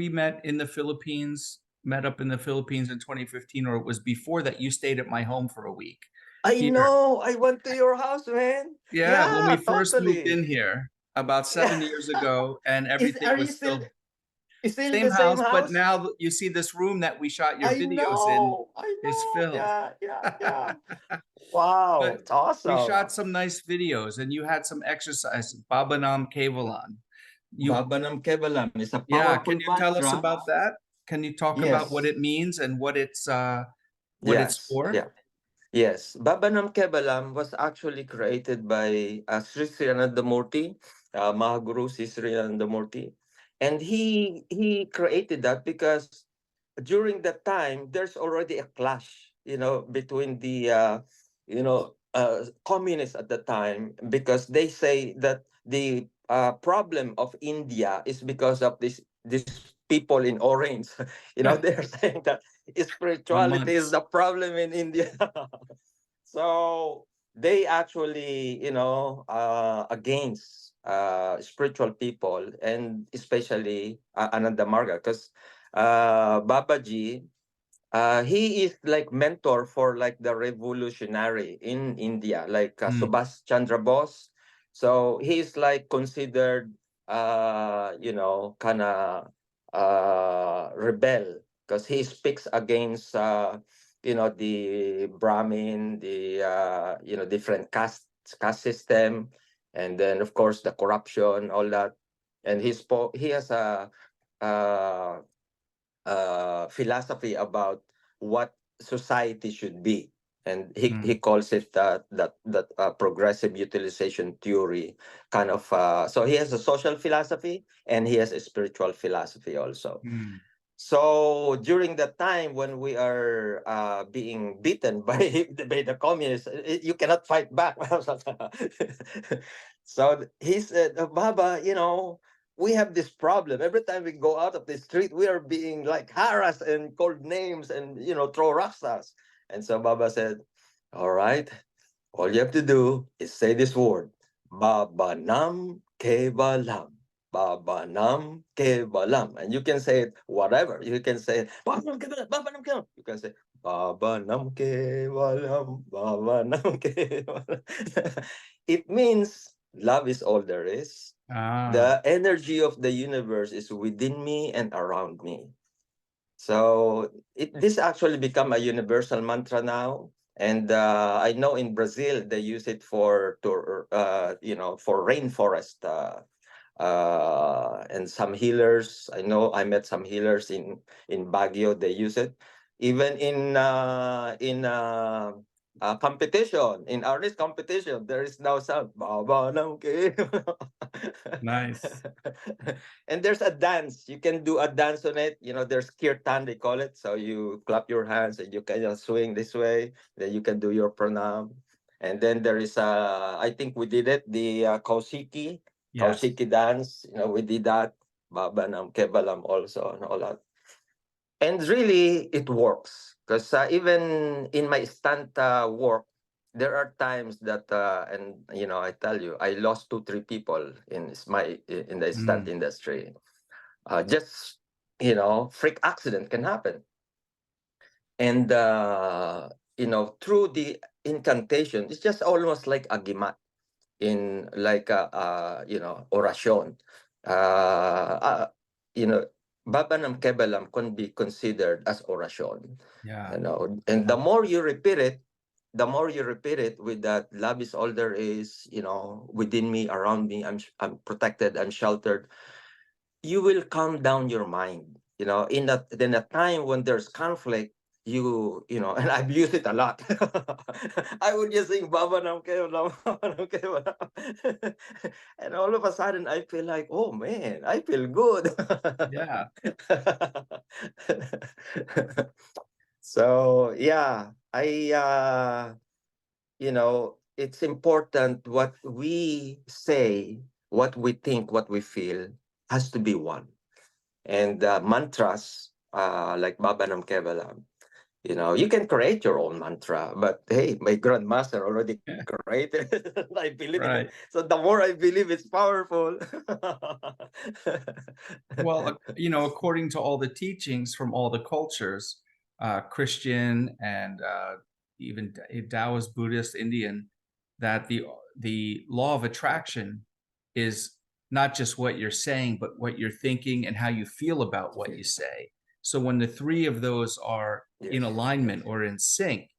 met in the Philippines, met up in the Philippines in 2015, or it was before that you stayed at my home for a week I here. know. I went to your house, man. Yeah, when we Yeah, first moved totally. in here about Yeah. 7 years ago, and Is everything are you was still still still same the same house, but house? now you see this room that we shot your I videos in know. I is know. filled. Yeah, yeah, yeah. Wow, But it's we awesome. shot some nice videos, and you had some exercise, Babanam Kevalan. You, Babanam Kevalam is a yeah, powerful can you tell us mantra. about that? Can you talk about what Yes. it means and what it's Yes. for? Yeah. Yes. Babanam Kevalam was actually created by Sri Srinandamurti, Mahaguru Sri Srinandamurti. And he created that because during that time there's already a clash, between the communists at the time, because they say that the problem of India is because of this people in orange. They're saying that The spirituality is months. the problem in India. So they actually, against spiritual people, and especially Ananda Marga, because Babaji, he is like mentor for like the revolutionary in India, like Mm, Subhas Chandra Bose. So he's like considered, kind of rebel, because he speaks against, the Brahmin, the different caste system, and then of course the corruption, all that. And he has a uh, philosophy about what society should be, and he mm, calls it that progressive utilization theory, kind of. So he has a social philosophy and he has a spiritual philosophy also. mm. So during the time when we are being beaten by the communists, you cannot fight back. So he said, Baba, we have this problem. Every time we go out of the street, we are being like harassed and called names and throw rocks at us. And so Baba said, all right, all you have to do is say this word, Baba Nam Kevalam. Baba Nam Kevalam. And you can say it whatever. You can say it, Baba Nam Kevalam, Baba Nam Kevalam. You can say, Baba Nam Kevalam, Baba Nam Kevalam. It means love is all there is. Ah, The energy of the universe is within me and around me. So this actually become a universal mantra now. And I know in Brazil they use it for rainforest, and some healers. I know I met some healers in Baguio. They use it. Even competition, in Arnis competition, there is now some Baba ng Kebal. Nice. And there's a dance. You can do a dance on it. There's kirtan, they call it. So you clap your hands and you kind of swing this way. Then you can do your pranam. And then there is I think we did it, the Yes. Kausiki dance. We did that. Baba ng Kebalam also and all that. And really, it works because even in my stunt work, there are times that, and I tell you, I lost 2, 3 people in the stunt Mm. industry. Just freak accident can happen, and through the incantation, it's just almost like a gimat in like orasyon. Uh, uh, you know, Baba ng Kebalam can be considered as orasyon. Yeah. And the more you repeat it with that love is all there is, within me, around me, I'm protected, I'm sheltered. You will calm down your mind. In a time when there's conflict, and I've used it a lot. I would just sing Baba Nam Keo Nam, Baba Nam Keo Nam. And all of a sudden I feel like, oh man, I feel good. Yeah. So yeah, it's important what we say, what we think, what we feel has to be one. And mantras, like Baba Nam Kevalam, you can create your own mantra, but hey, my grandmaster already Yeah. created it. I believe it. Right. So the more I believe it's powerful. Well, according to all the teachings from all the cultures, Christian and even Taoist, Buddhist, Indian, that the law of attraction is not just what you're saying, but what you're thinking and how you feel about what you say. So when the three of those are in Yes. alignment or in sync,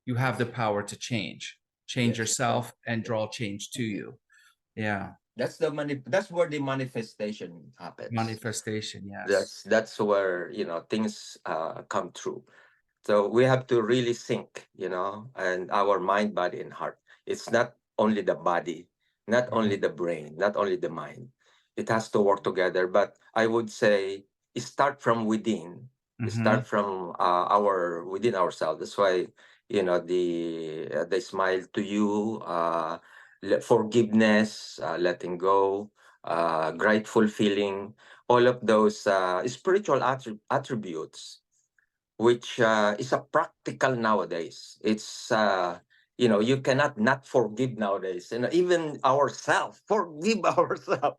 you have the power to change Yes. yourself and draw change to you. Yeah. That's where the manifestation happens. Manifestation. Yes. That's where things come true. So we have to really think, and our mind, body, and heart. It's not only the body, not only Right. the brain, not only the mind. It has to work together. But I would say start from within. Mm-hmm. Start from within ourselves. That's why the smile to you, forgiveness, letting go, grateful feeling, all of those spiritual attributes, which is a practical nowadays. It's you cannot not forgive nowadays, and even ourselves forgive ourselves.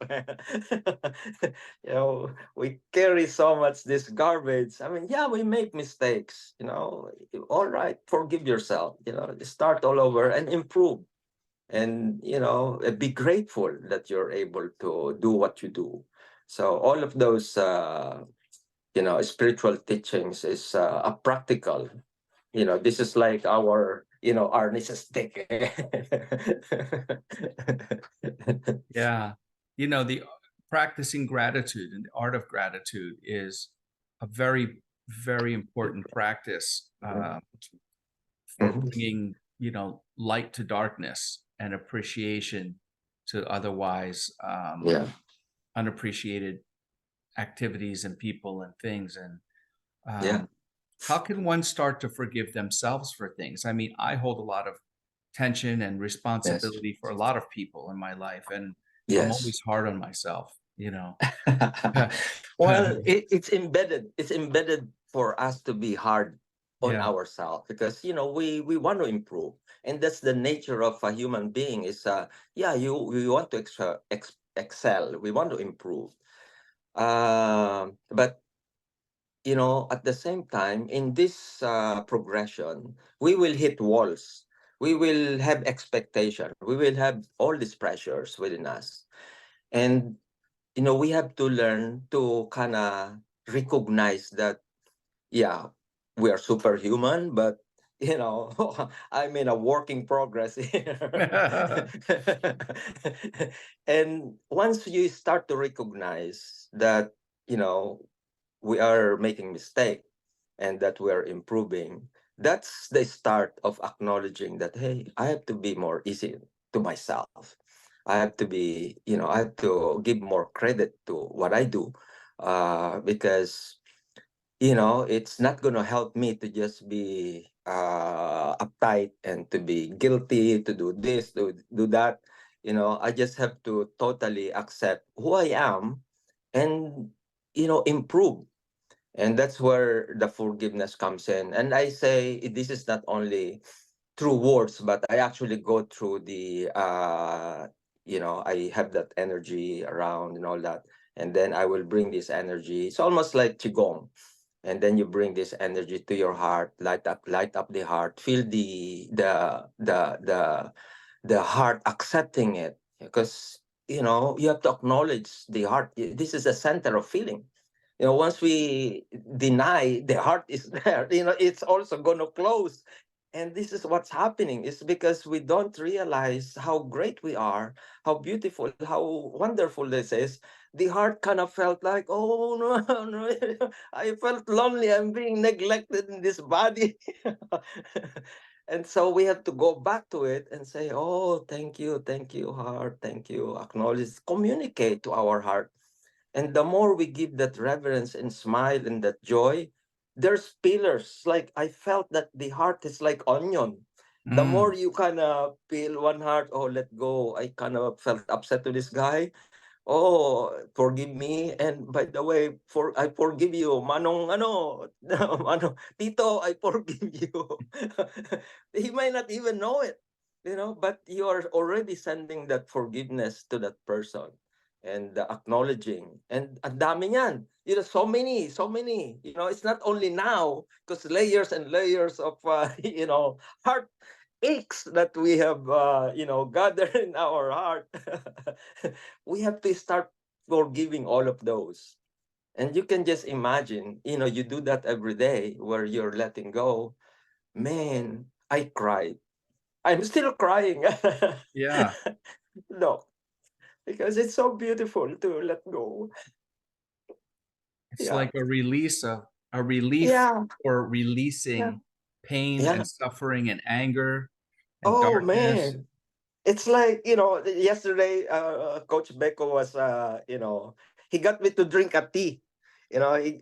We carry so much this garbage. I mean, yeah, we make mistakes. All right, forgive yourself. Start all over and improve, and be grateful that you're able to do what you do. So all of those spiritual teachings is a practical. This is like our Arnis stick. Yeah. The practicing gratitude and the art of gratitude is a very, very important practice for Mhm. bringing, light to darkness and appreciation to otherwise Yeah. unappreciated activities and people and things. And Yeah. how can one start to forgive themselves for things? I mean, I hold a lot of tension and Yes. responsibility for a lot of people in my life, and I'm Yes. always hard on myself. Well, it's embedded. It's embedded for us to be hard on Yeah. ourselves because we want to improve, and that's the nature of a human being. Is yeah, we want to excel. We want to improve. But at the same time, in this progression, we will hit walls. We will have expectation. We will have all these pressures within us, and we have to learn to kind of recognize that, yeah, we are superhuman, but I'm in a working progress here. And once you start to recognize that, we are making mistake, and that we're improving, that's the start of acknowledging that, hey, I have to be more easy to myself. I have to be, I have to give more credit to what I do, because it's not going to help me to just be uptight and to be guilty, to do this, to do that. I just have to totally accept who I am and, improve. And that's where the forgiveness comes in. And I say this is not only through words, but I actually go through I have that energy around and all that. And then I will bring this energy. It's almost like Qigong, and then you bring this energy to your heart, light up the heart, feel the heart accepting it, because you have to acknowledge the heart. This is the center of feeling. Once we deny the heart is there, it's also going to close. And this is what's happening. It's because we don't realize how great we are, how beautiful, how wonderful this is. The heart kind of felt like, oh no, no, I felt lonely. I'm being neglected in this body. And so we have to go back to it and say, oh, thank you, heart, thank you. Acknowledge, communicate to our heart. And the more we give that reverence and smile and that joy, there's pillars. Like I felt that the heart is like onion. The more Mm. you kind of peel one heart, oh, let go. I kind of felt upset to this guy. Oh, forgive me. And by the way, I forgive you. Manong ano, ano, Tito, I forgive you. He might not even know it, but you are already sending that forgiveness to that person, and acknowledging. And ang dami niyan. So many. It's not only now, because layers and layers of, heart aches that we have, gathered in our heart. We have to start forgiving all of those. And you can just imagine, you do that every day where you're letting go. Man, I cried. I'm still crying. Yeah. No, because it's so beautiful to let go. It's Yeah. like a relief Yeah. for Yeah. releasing pain Yeah. and suffering and anger and Oh, darkness. man. It's like, yesterday, Coach Beko was, he got me to drink a tea. He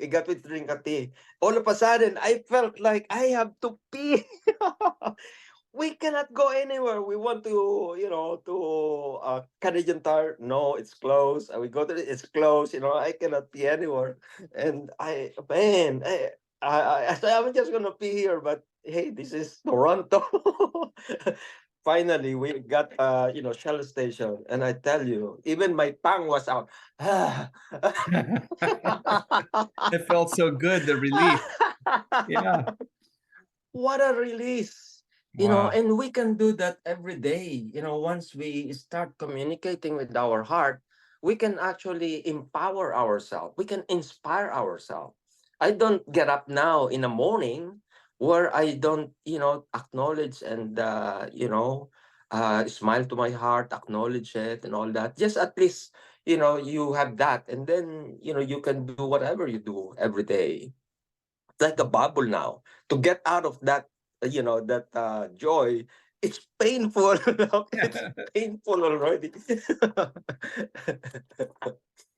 got me to drink a tea. All of a sudden, I felt like I have to pee. We cannot go anywhere. We want to, to Canadian Tire. No, it's closed. We go to it's closed. I cannot pee anywhere. And man, I'm just gonna pee here. But hey, this is Toronto. Finally, we got Shell station, and I tell you, even my tongue was out. It felt so good, the relief. Yeah. What a release. Wow. And we can do that every day. Once we start communicating with our heart, we can actually empower ourselves. We can inspire ourselves. I don't get up now in the morning where I don't, acknowledge and, smile to my heart, acknowledge it and all that. Just at least, you have that. And then, you can do whatever you do every day, like a bubble now. To get out of that, that joy, it's painful. It's painful already.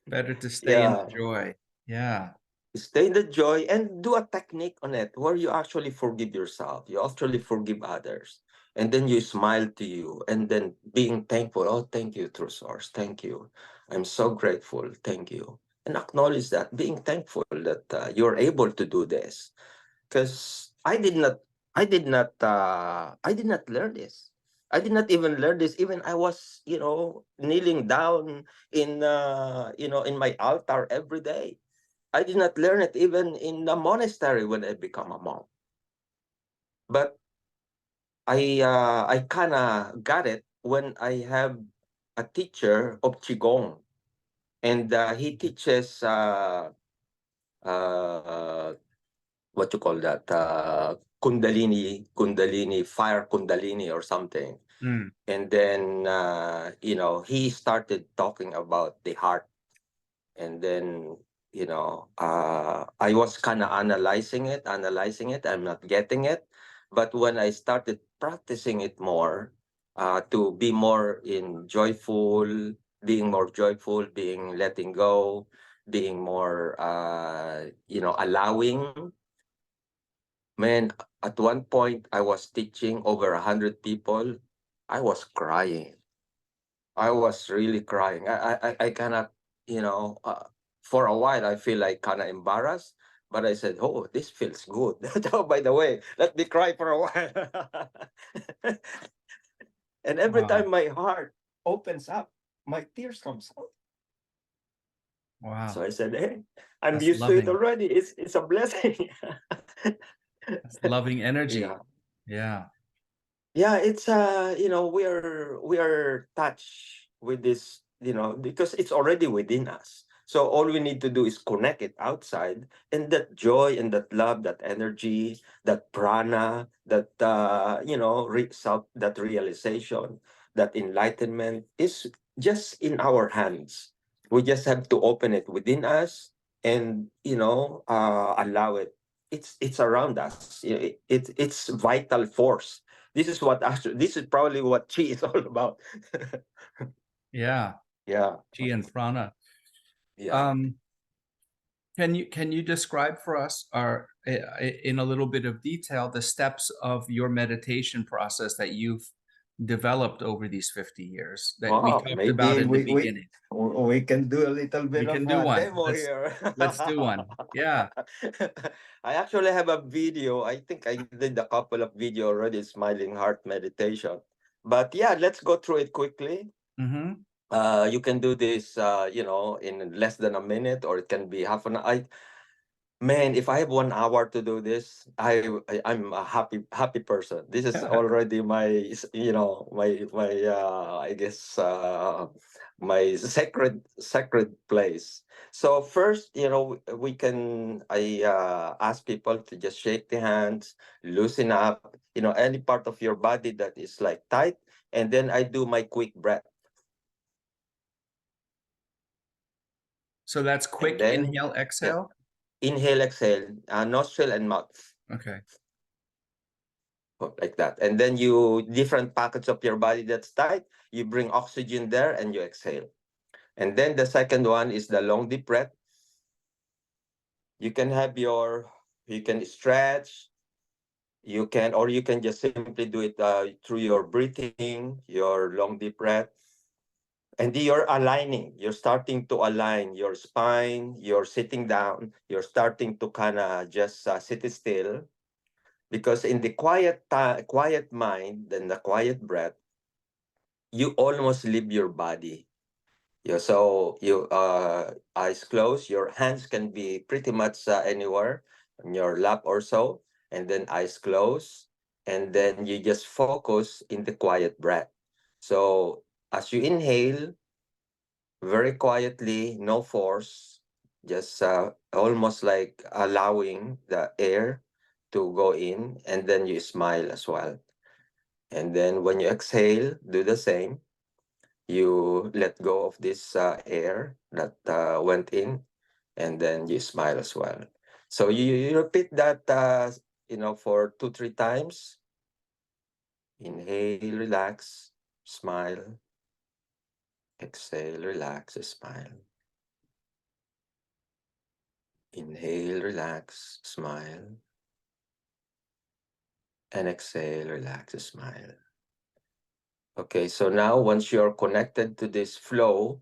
Better to stay in the Yeah. joy. Yeah. Stay in the joy and do a technique on it where you actually forgive yourself. You actually forgive others. And then you smile to you and then being thankful. Oh, thank you, true source. Thank you. I'm so grateful. Thank you. And acknowledge that, being thankful that you're able to do this, because I did not learn this. I did not even learn this. Even I was, kneeling down in my altar every day. I did not learn it even in the monastery when I become a monk. But I kind of got it when I have a teacher of qigong, and he teaches uh, what you call that, kundalini, fire kundalini or something. Mm. And then he started talking about the heart. And then I was kind of analyzing it. I'm not getting it. But when I started practicing it more, to be more in joyful, being more joyful, being letting go, being more, allowing. Man, at one point I was teaching over 100 people. I was crying. I was really crying. I cannot, for a while I feel like kind of embarrassed, but I said, "Oh, this feels good." Oh, by the way, let me cry for a while. And every Wow. time my heart opens up, my tears comes out. So Wow. I said, "Hey, I'm That's used to it loving. already. It's a blessing." That's loving Yeah. energy. Yeah. Yeah, it's we are touched with this, because it's already within us. So all we need to do is connect it outside, and that joy and that love, that energy, that prana, that that realization, that enlightenment is just in our hands. We just have to open it within us and allow it. It's around us. It's vital force. This is probably what chi is all about. Yeah. Yeah, Chi and prana. yeah. Um, can you describe for us in a little bit of detail the steps of your meditation process that you've developed over these 50 years that we Wow, talked about maybe in the we beginning? we can do a little We bit of can do a one. demo Let's here. let's do one. Yeah. I actually have a video. I think I did a couple of video already, smiling heart meditation. But yeah, let's go through it quickly. Mm-hmm. You can do this, in less than a minute, or it can be half an hour. Man, if I have 1 hour to do this, I'm a happy person. This is already my I guess my sacred place. So first, we can I ask people to just shake the hands, loosen up, any part of your body that is like tight, and then I do my quick breath, So that's and quick then inhale, yeah, exhale. inhale, exhale, nostril and mouth. Okay. Like that. And then you different pockets of your body that's tight, you bring oxygen there and you exhale. And then the second one is the long deep breath. You can you can stretch, you can just simply do it through your breathing, your long deep breath. And you're aligning, you're starting to align your spine, you're sitting down, you're starting to kind of just sit still, because in the quiet mind and the quiet breath, you almost leave your body. Yeah, so you eyes closed, your hands can be pretty much anywhere on your lap or so, and then eyes closed, and then you just focus in the quiet breath. So as you inhale, very quietly, no force, just almost like allowing the air to go in, and then you smile as well. And then when you exhale, do the same. You let go of this air that went in, and then you smile as well. So you repeat that, for 2 3 times. Inhale, relax, smile. Exhale, relax, smile. Inhale, relax, smile. And exhale, relax, smile. Okay, so now once you're connected to this flow,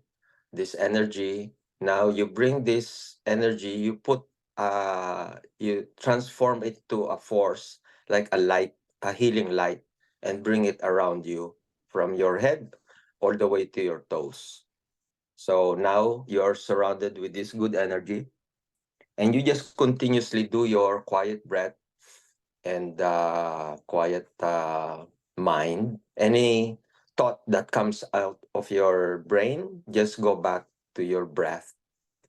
this energy, now you bring this energy, you transform it to a force, like a light, a healing light, and bring it around you from your head all the way to your toes. So now you're surrounded with this good energy, and you just continuously do your quiet breath and quiet mind. Any thought that comes out of your brain, just go back to your breath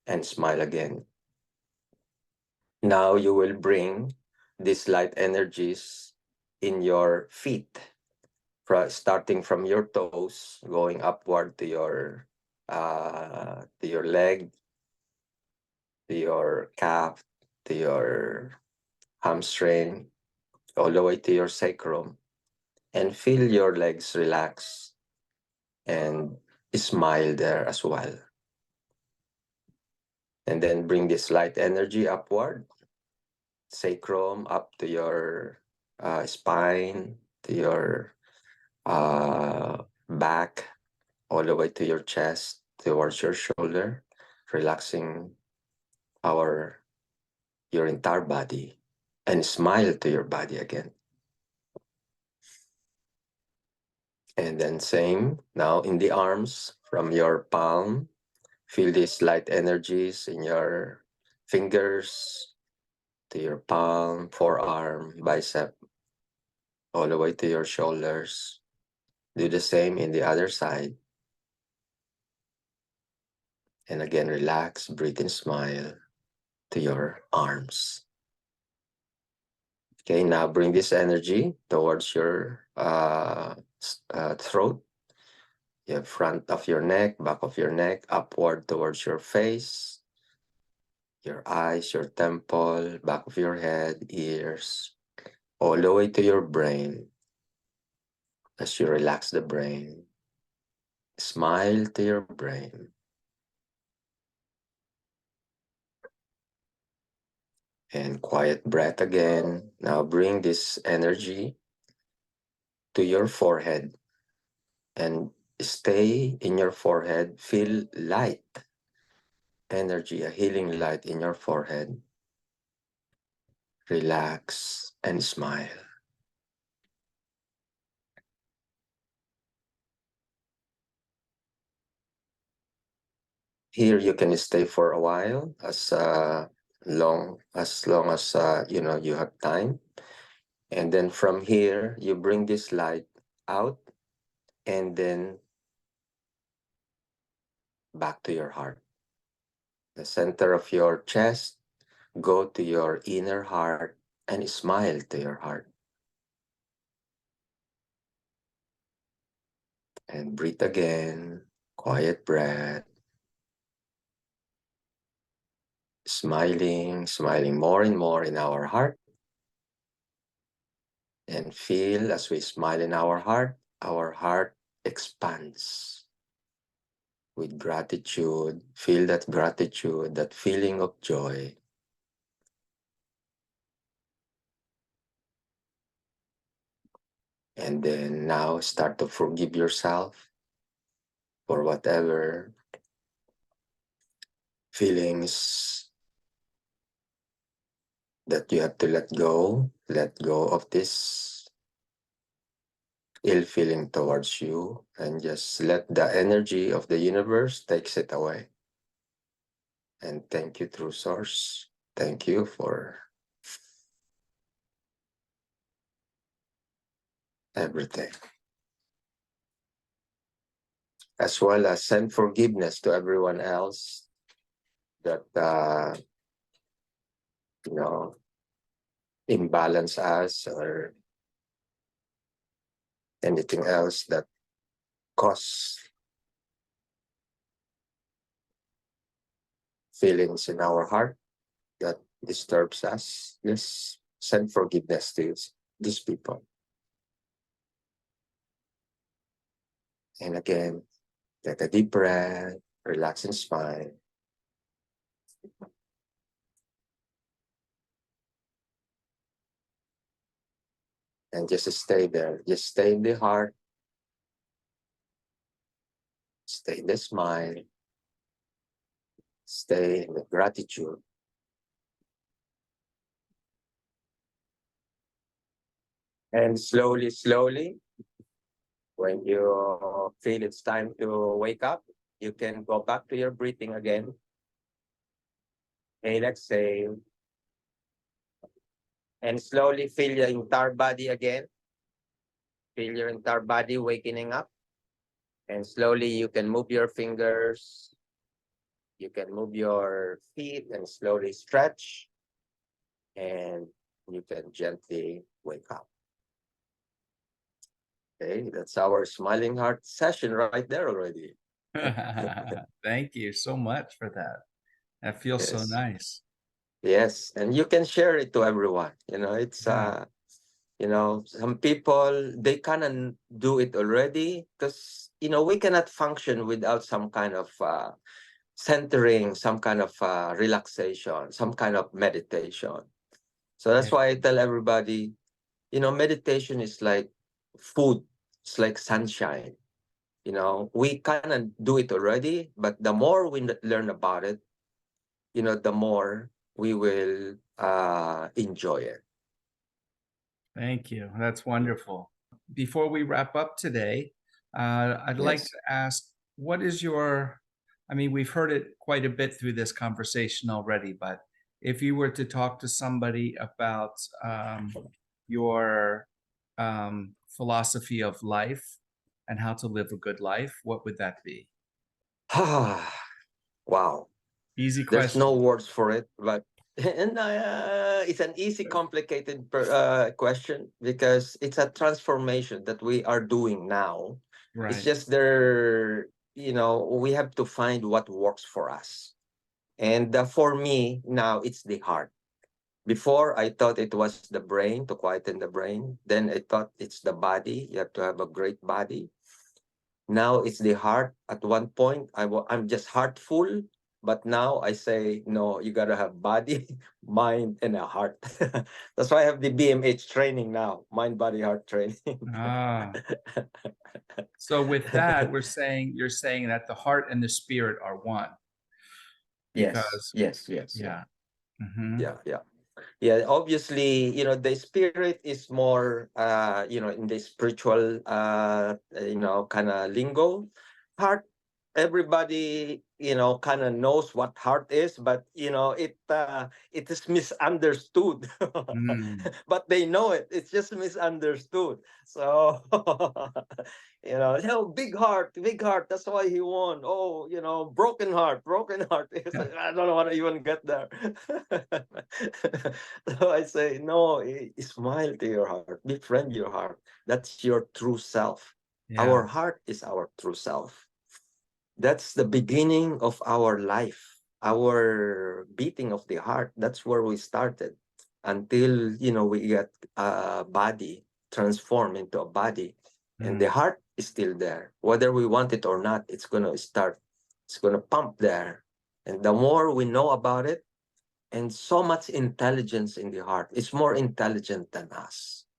and smile again. Now you will bring these light energies in your feet, starting from your toes, going upward to your leg, to your calf, to your hamstring, all the way to your sacrum, and feel your legs relax and smile there as well. And then bring this light energy upward, sacrum up to your spine, to your back, all the way to your chest, towards your shoulder, relaxing your entire body, and smile to your body again. And then same, now in the arms, from your palm, feel these light energies in your fingers, to your palm, forearm, bicep, all the way to your shoulders. Do the same in the other side. And again, relax, breathe and smile to your arms. Okay, now bring this energy towards your throat, your front of your neck, back of your neck, upward towards your face, your eyes, your temple, back of your head, ears, all the way to your brain. As you relax the brain, smile to your brain. And quiet breath again. Now bring this energy to your forehead and stay in your forehead. Feel light energy, a healing light in your forehead. Relax and smile. Here you can stay for a while, as long as you have time. And then from here, you bring this light out and then back to your heart. The center of your chest, go to your inner heart and smile to your heart. And breathe again, quiet breath. Smiling more and more in our heart. And feel as we smile in our heart expands with gratitude. Feel that gratitude, that feeling of joy. And then now start to forgive yourself for whatever feelings that you have to let go of this ill feeling towards you, and just let the energy of the universe takes it away. And thank you, True Source. Thank you for everything. As well as send forgiveness to everyone else that imbalance us, or anything else that cause feelings in our heart that disturbs us. Just send forgiveness to these people. And again, take a deep breath, relax and smile. And just stay there. Just stay in the heart. Stay in the smile. Stay in the gratitude. And slowly, when you feel it's time to wake up, you can go back to your breathing again. And exhale. And slowly feel your entire body again. Feel your entire body waking up. And slowly you can move your fingers. You can move your feet and slowly stretch. And you can gently wake up. Okay, that's our smiling heart session right there already. Thank you so much for that. That feels so Yes. nice. Yes. And you can share it to everyone. It's Yeah. some people, they kind of do it already because we cannot function without some kind of centering, some kind of relaxation, some kind of meditation. So that's Yeah. why I tell everybody, meditation is like food. It's like sunshine. We kind of do it already, but the more we learn about it, the more we will enjoy it. Thank you. That's wonderful. Before we wrap up today, I'd like Yes. to ask, what is your, I mean, we've heard it quite a bit through this conversation already, but if you were to talk to somebody about your philosophy of life and how to live a good life, what would that be? Wow. Easy There's no question. words for it, but and it's an easy, complicated question because it's a transformation that we are doing now. It's Right. just we have to find what works for us. And for me, now it's the heart. Before, I thought it was the brain to quieten the brain. Then I thought it's the body. You have to have a great body. Now it's the heart. At one point, I'm just heartful, but now I say no. You gotta have body, mind, and a heart. That's why I have the BMH training now, mind, body, heart training. Ah, so with that, you're saying that the heart and the spirit are one Yes, because, yes, yes, yeah, yeah. Hmm. yeah, yeah. Yeah, obviously, the spirit is more, in the spiritual, kind of lingo. Heart, everybody, kind of knows what heart is, but it is misunderstood. Mm. But they know it. It's just misunderstood. So, big heart, big heart. That's why he won. Oh, broken heart, broken heart. It's like, I don't want to even get there. So I say, no, smile to your heart, befriend your heart. That's your true self. Our Yeah. heart is our true self. That's the beginning of our life, our beating of the heart. That's where we started until, we get a body transformed into a body. And the Mm. heart is still there. Whether we want it or not, it's going to start, it's going to pump there. And the more we know about it, and so much intelligence in the heart. It's more intelligent than us,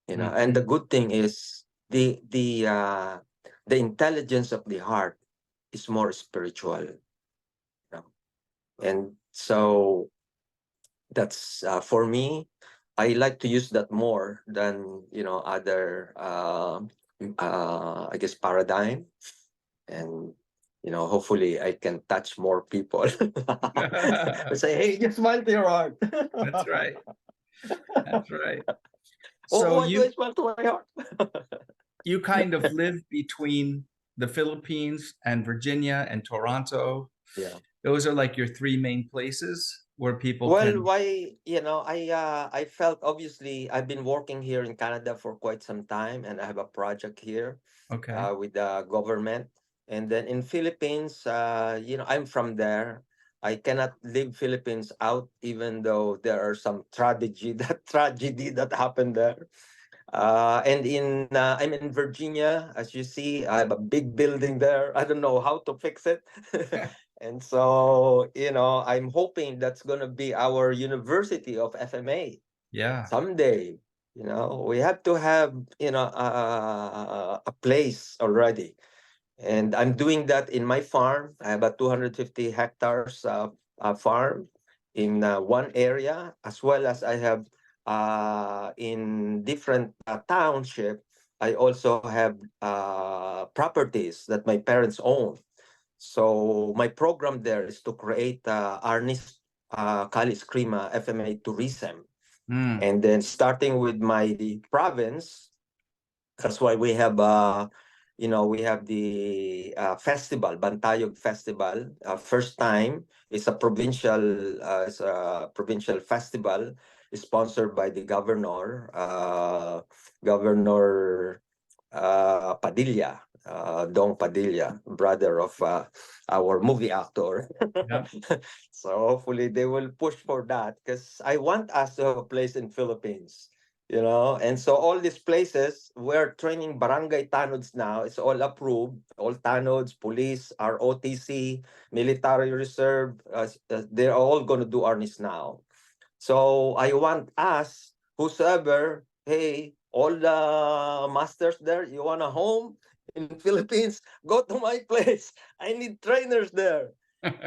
And the Hmm. good thing is the intelligence of the heart is more spiritual, And so that's for me. I like to use that more than other I guess paradigm, and hopefully I can touch more people. That's Say, hey, just smile to your heart. right. That's right. Oh, So why do I smile to my heart? you kind of live between the Philippines and Virginia and Toronto. Yeah. Those are like your three main places where people Well, can. why, I felt, obviously I've been working here in Canada for quite some time, and I have a project here Okay. with the government. And then in Philippines, I'm from there. I cannot leave Philippines out, even though there are some tragedy that happened there. And I'm in Virginia, as you see. I have a big building there. I don't know how to fix it. And so, I'm hoping that's going to be our University of FMA Yeah. someday. We have to have, a place already. And I'm doing that in my farm. I have a 250 hectares farm in one area, as well as I have in different township. I also have properties that my parents own. So my program there is to create Arnis Kalis Krima FMA tourism. Mm. And then starting with my province, that's why we have the festival, Bantayog Festival. First time, it's a provincial festival, sponsored by the governor, Governor Padilla. Dong Padilla, brother of our movie actor. Yeah. So hopefully they will push for that, because I want us to have a place in Philippines, and so all these places we're training barangay tanods now. It's all approved. All tanods, police, ROTC, military reserve. They're all going to do Arnis now. So I want us, whosoever, hey, all the masters there, you want a home in Philippines? Go to my place. I need trainers there,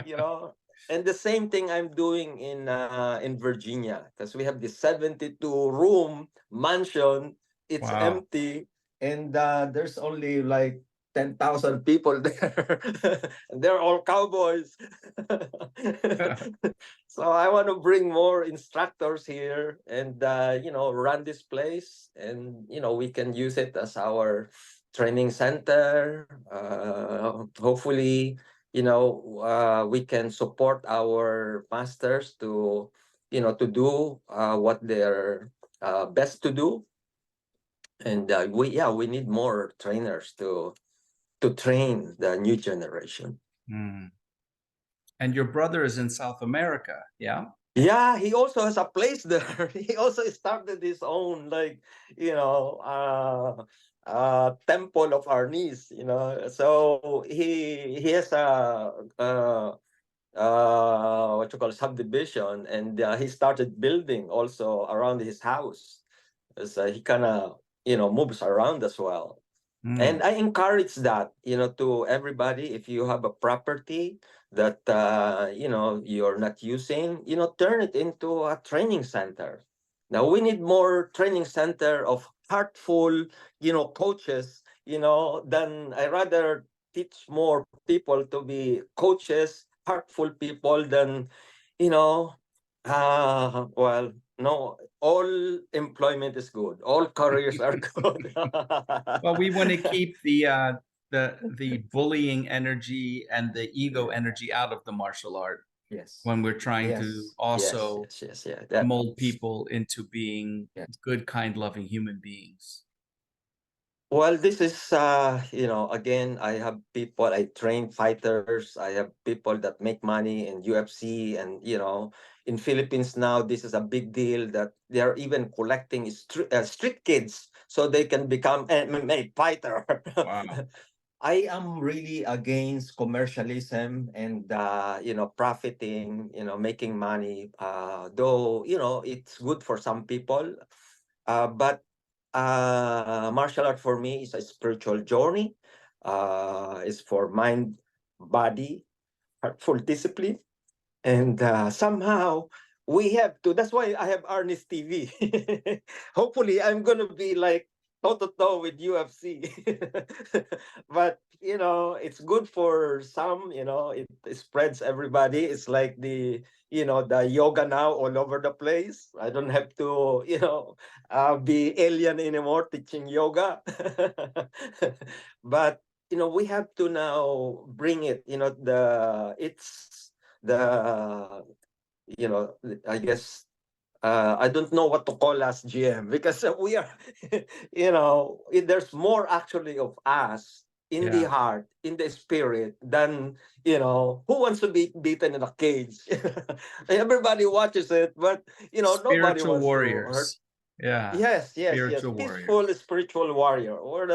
you know. And the same thing I'm doing in Virginia, because we have this 72-room mansion. It's Wow. empty, and there's only like 10,000 people there. And they're all cowboys. So I want to bring more instructors here, and run this place, and we can use it as our training center. Hopefully, we can support our masters to do what they're best to do. And we need more trainers to train the new generation. Mm. And your brother is in South America, yeah? Yeah, he also has a place there. He also started his own, like, temple of Arnis. So he has what you call subdivision, and he started building also around his house. So he kind of moves around as well. Mm. And I encourage that, to everybody. If you have a property that you're not using, turn it into a training center. Now we need more training center of heartful, coaches, than I rather teach more people to be coaches, heartful people, than, you know, well, no, all employment is good. All careers are good. Well, we want to keep the bullying energy and the ego energy out of the martial art Yes. when we're trying to Yes. Yes. also Yes. Yes. Yeah. That. mold people into being Yes. good, kind, loving human beings. Well, this is, again, I have people, I train fighters, I have people that make money in UFC, and, in Philippines now, this is a big deal that they're even collecting street kids so they can become MMA fighter. Wow. I am really against commercialism and profiting, making money. Though it's good for some people, but martial art for me is a spiritual journey. It's for mind, body, heartful discipline, and somehow we have to. That's why I have Arnis TV. Hopefully, I'm gonna be like toe to toe with UFC. But it's good for some. It spreads everybody. It's like the yoga now all over the place. I don't have to be alien anymore teaching yoga. But we have to now bring it. The I guess I don't know what to call us GM, because we are there's more actually of us in the Yeah. heart, in the spirit, than who wants to be beaten in a cage. Everybody watches it, but nobody Spiritual wants to hurt. warriors. Yeah. Yes, yes, yes. Spiritual Peaceful warriors. spiritual warrior. We're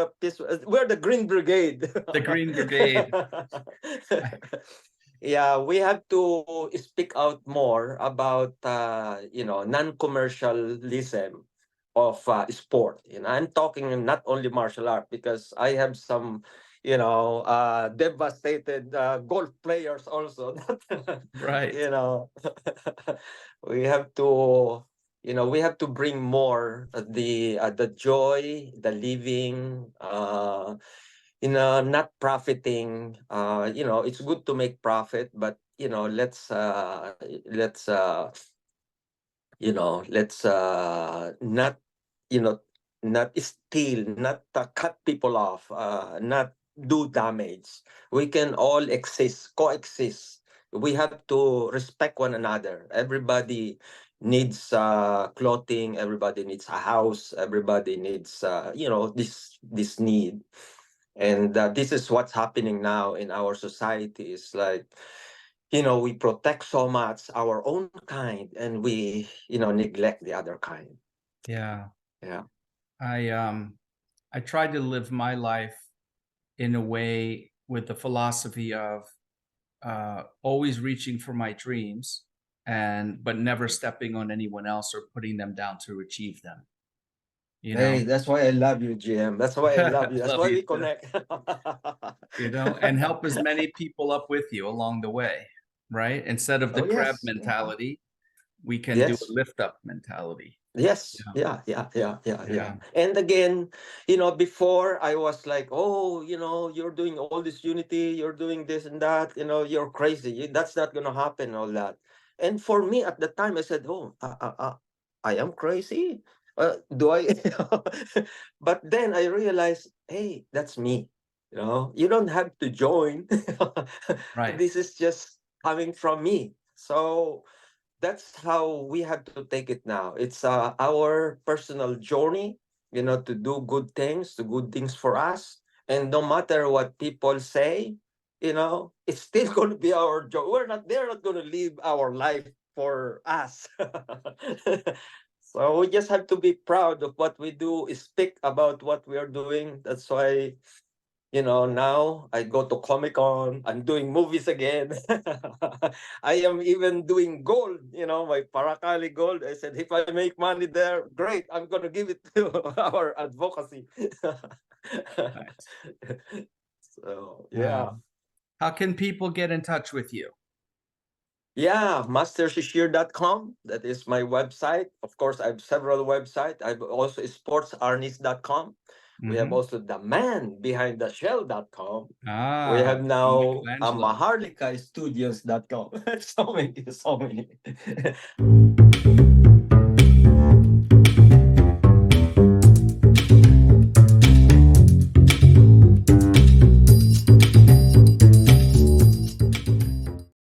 the Green Brigade. The Green Brigade. Yeah, we have to speak out more about non-commercialism of sport. I'm talking not only martial art, because I have some devastated golf players also. Right. you know we have to we have to bring more the joy, the living, not profiting. It's good to make profit, but let's not you know not steal, not cut people off, not do damage. We can all coexist. We have to respect one another. Everybody needs clothing, everybody needs a house, everybody needs this need. And this is what's happening now in our society. Is like, we protect so much our own kind, and we, neglect the other kind. Yeah. Yeah. I tried to live my life in a way with the philosophy of always reaching for my dreams, but never stepping on anyone else or putting them down to achieve them. Hey, that's why I love you, GM. That's why I love you. That's Love why you we too. connect. And help as many people up with you along the way, right? Instead of the Oh, crab yes. mentality, we can do a Yes. lift up mentality. Yes. Yeah. Yeah. Yeah. And again, before I was like, oh, you're doing all this unity, you're doing this and that, you're crazy. That's not going to happen, all that. And for me at the time, I said, oh, I am crazy. Do I? But then I realized, hey, that's me. You don't have to join. Right. This is just coming from me. So that's how we have to take it now. It's our personal journey, to do good things, to good things for us. And no matter what people say, it's still going to be our job. They're not going to live our life for us. So we just have to be proud of what we do, speak about what we are doing. That's why now I go to Comic Con. I'm doing movies again. I am even doing gold, my Paracali gold. I said, if I make money there, great. I'm going to give it to our advocacy. Nice. So, yeah. How can people get in touch with you? Yeah, mastershishir.com. That is my website. Of course, I have several websites. I have also sportsarnis.com. We have also the man behind the shell.com. We have now Michealangelo. maharlikastudios.com. So many.